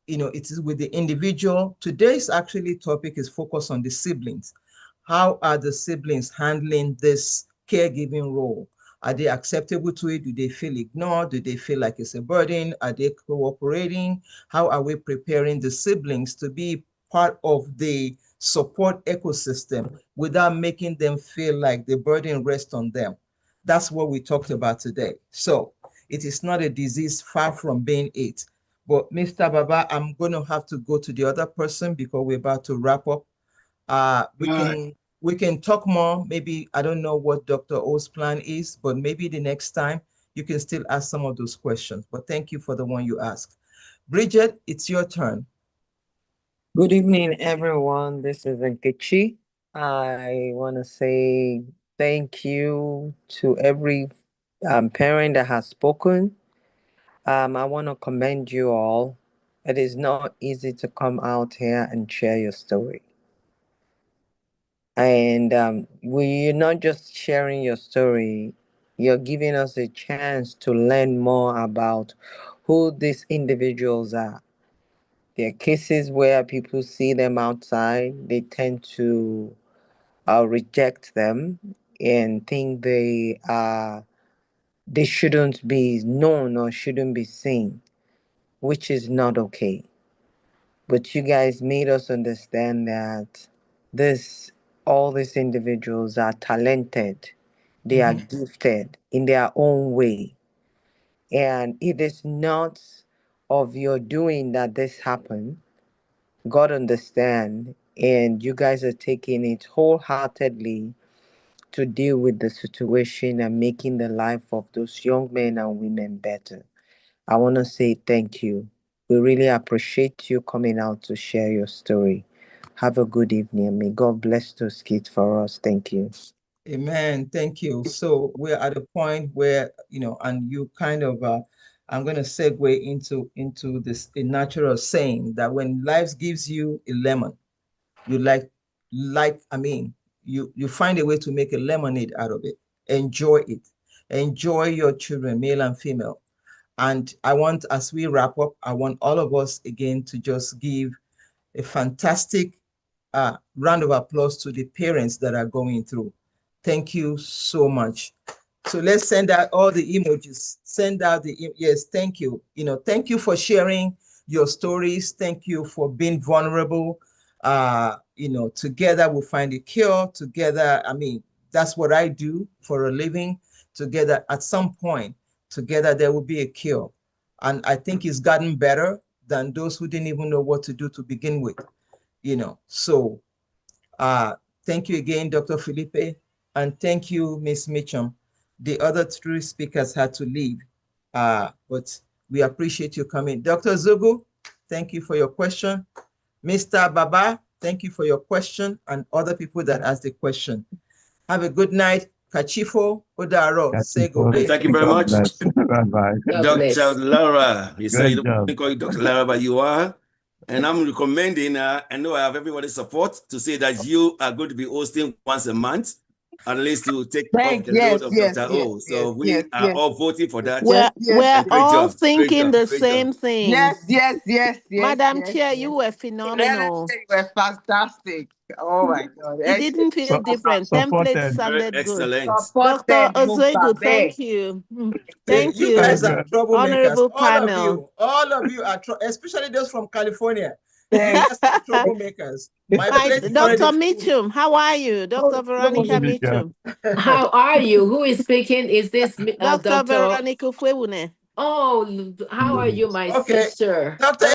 it is with the individual. Today's actually topic is focused on the siblings. How are the siblings handling this caregiving role? Are they acceptable to it? Do they feel ignored? Do they feel like it's a burden? Are they cooperating? How are we preparing the siblings to be part of the support ecosystem without making them feel like the burden rests on them? That's what we talked about today. So it is not a disease, far from being it. But Mr. Baba, I'm going to have to go to the other person because we're about to wrap up. We can talk more. Maybe, I don't know what Dr. O's plan is, but maybe the next time you can still ask some of those questions. But thank you for the one you asked. Bridget, it's your turn. Good evening, everyone. This is Nkechi. I want to say thank you to every parent that has spoken. I want to commend you all. It is not easy to come out here and share your story. And you're not just sharing your story, you're giving us a chance to learn more about who these individuals are. There are cases where people see them outside, they tend to reject them and think they shouldn't be known or shouldn't be seen, which is not okay. But you guys made us understand that all these individuals are talented, they are gifted in their own way. And it is not of your doing that this happened. God understand, and you guys are taking it wholeheartedly to deal with the situation and making the life of those young men and women better. I want to say thank you. We really appreciate you coming out to share your story. Have a good evening, and may God bless those kids for us. Thank you. Amen. Thank you. So we're at a point where, and you kind of, I'm going to segue into this a natural saying that when life gives you a lemon, you you find a way to make a lemonade out of it. Enjoy it. Enjoy your children, male and female. And I want, as we wrap up, I want all of us again to just give a fantastic round of applause to the parents that are going through. Thank you so much. So let's send out all the emojis. Send out yes, thank you. Thank you for sharing your stories. Thank you for being vulnerable. Together we'll find a cure. Together, that's what I do for a living. Together, at some point, together there will be a cure. And I think it's gotten better than those who didn't even know what to do to begin with. So thank you again, Dr. Fillipe, and thank you, Ms. Mitchum. The other three speakers had to leave, but we appreciate you coming. Dr. Zugu, thank you for your question. Mr. Baba, thank you for your question, and other people that asked the question. Have a good night. Kachifo Odaro, Sego. Thank you very much. Bye-bye. Dr. Lara, you say you Good job. don't call you Dr. Lara, but you are. And I'm recommending, I know I have everybody's support to say that you are going to be hosting once a month, at least to take off the load of Dr. O. So we are all voting for that. We're all job. thinking the Great same job. thing. Yes. Madam Chair, you were phenomenal. You were fantastic. Oh my God. It didn't feel different. Template sounded good. Excellent. Dr. Ozoigu, thank you. Thank you. You guys are troublemakers. Honorable panel. All of you are, especially those from California. You guys are troublemakers. Dr. Mitchum, how are you? Dr. Veronica Mitchum. How are you? Who is speaking? Is this Dr. Veronica Fwewune? Oh, how are you, my sister? Dr.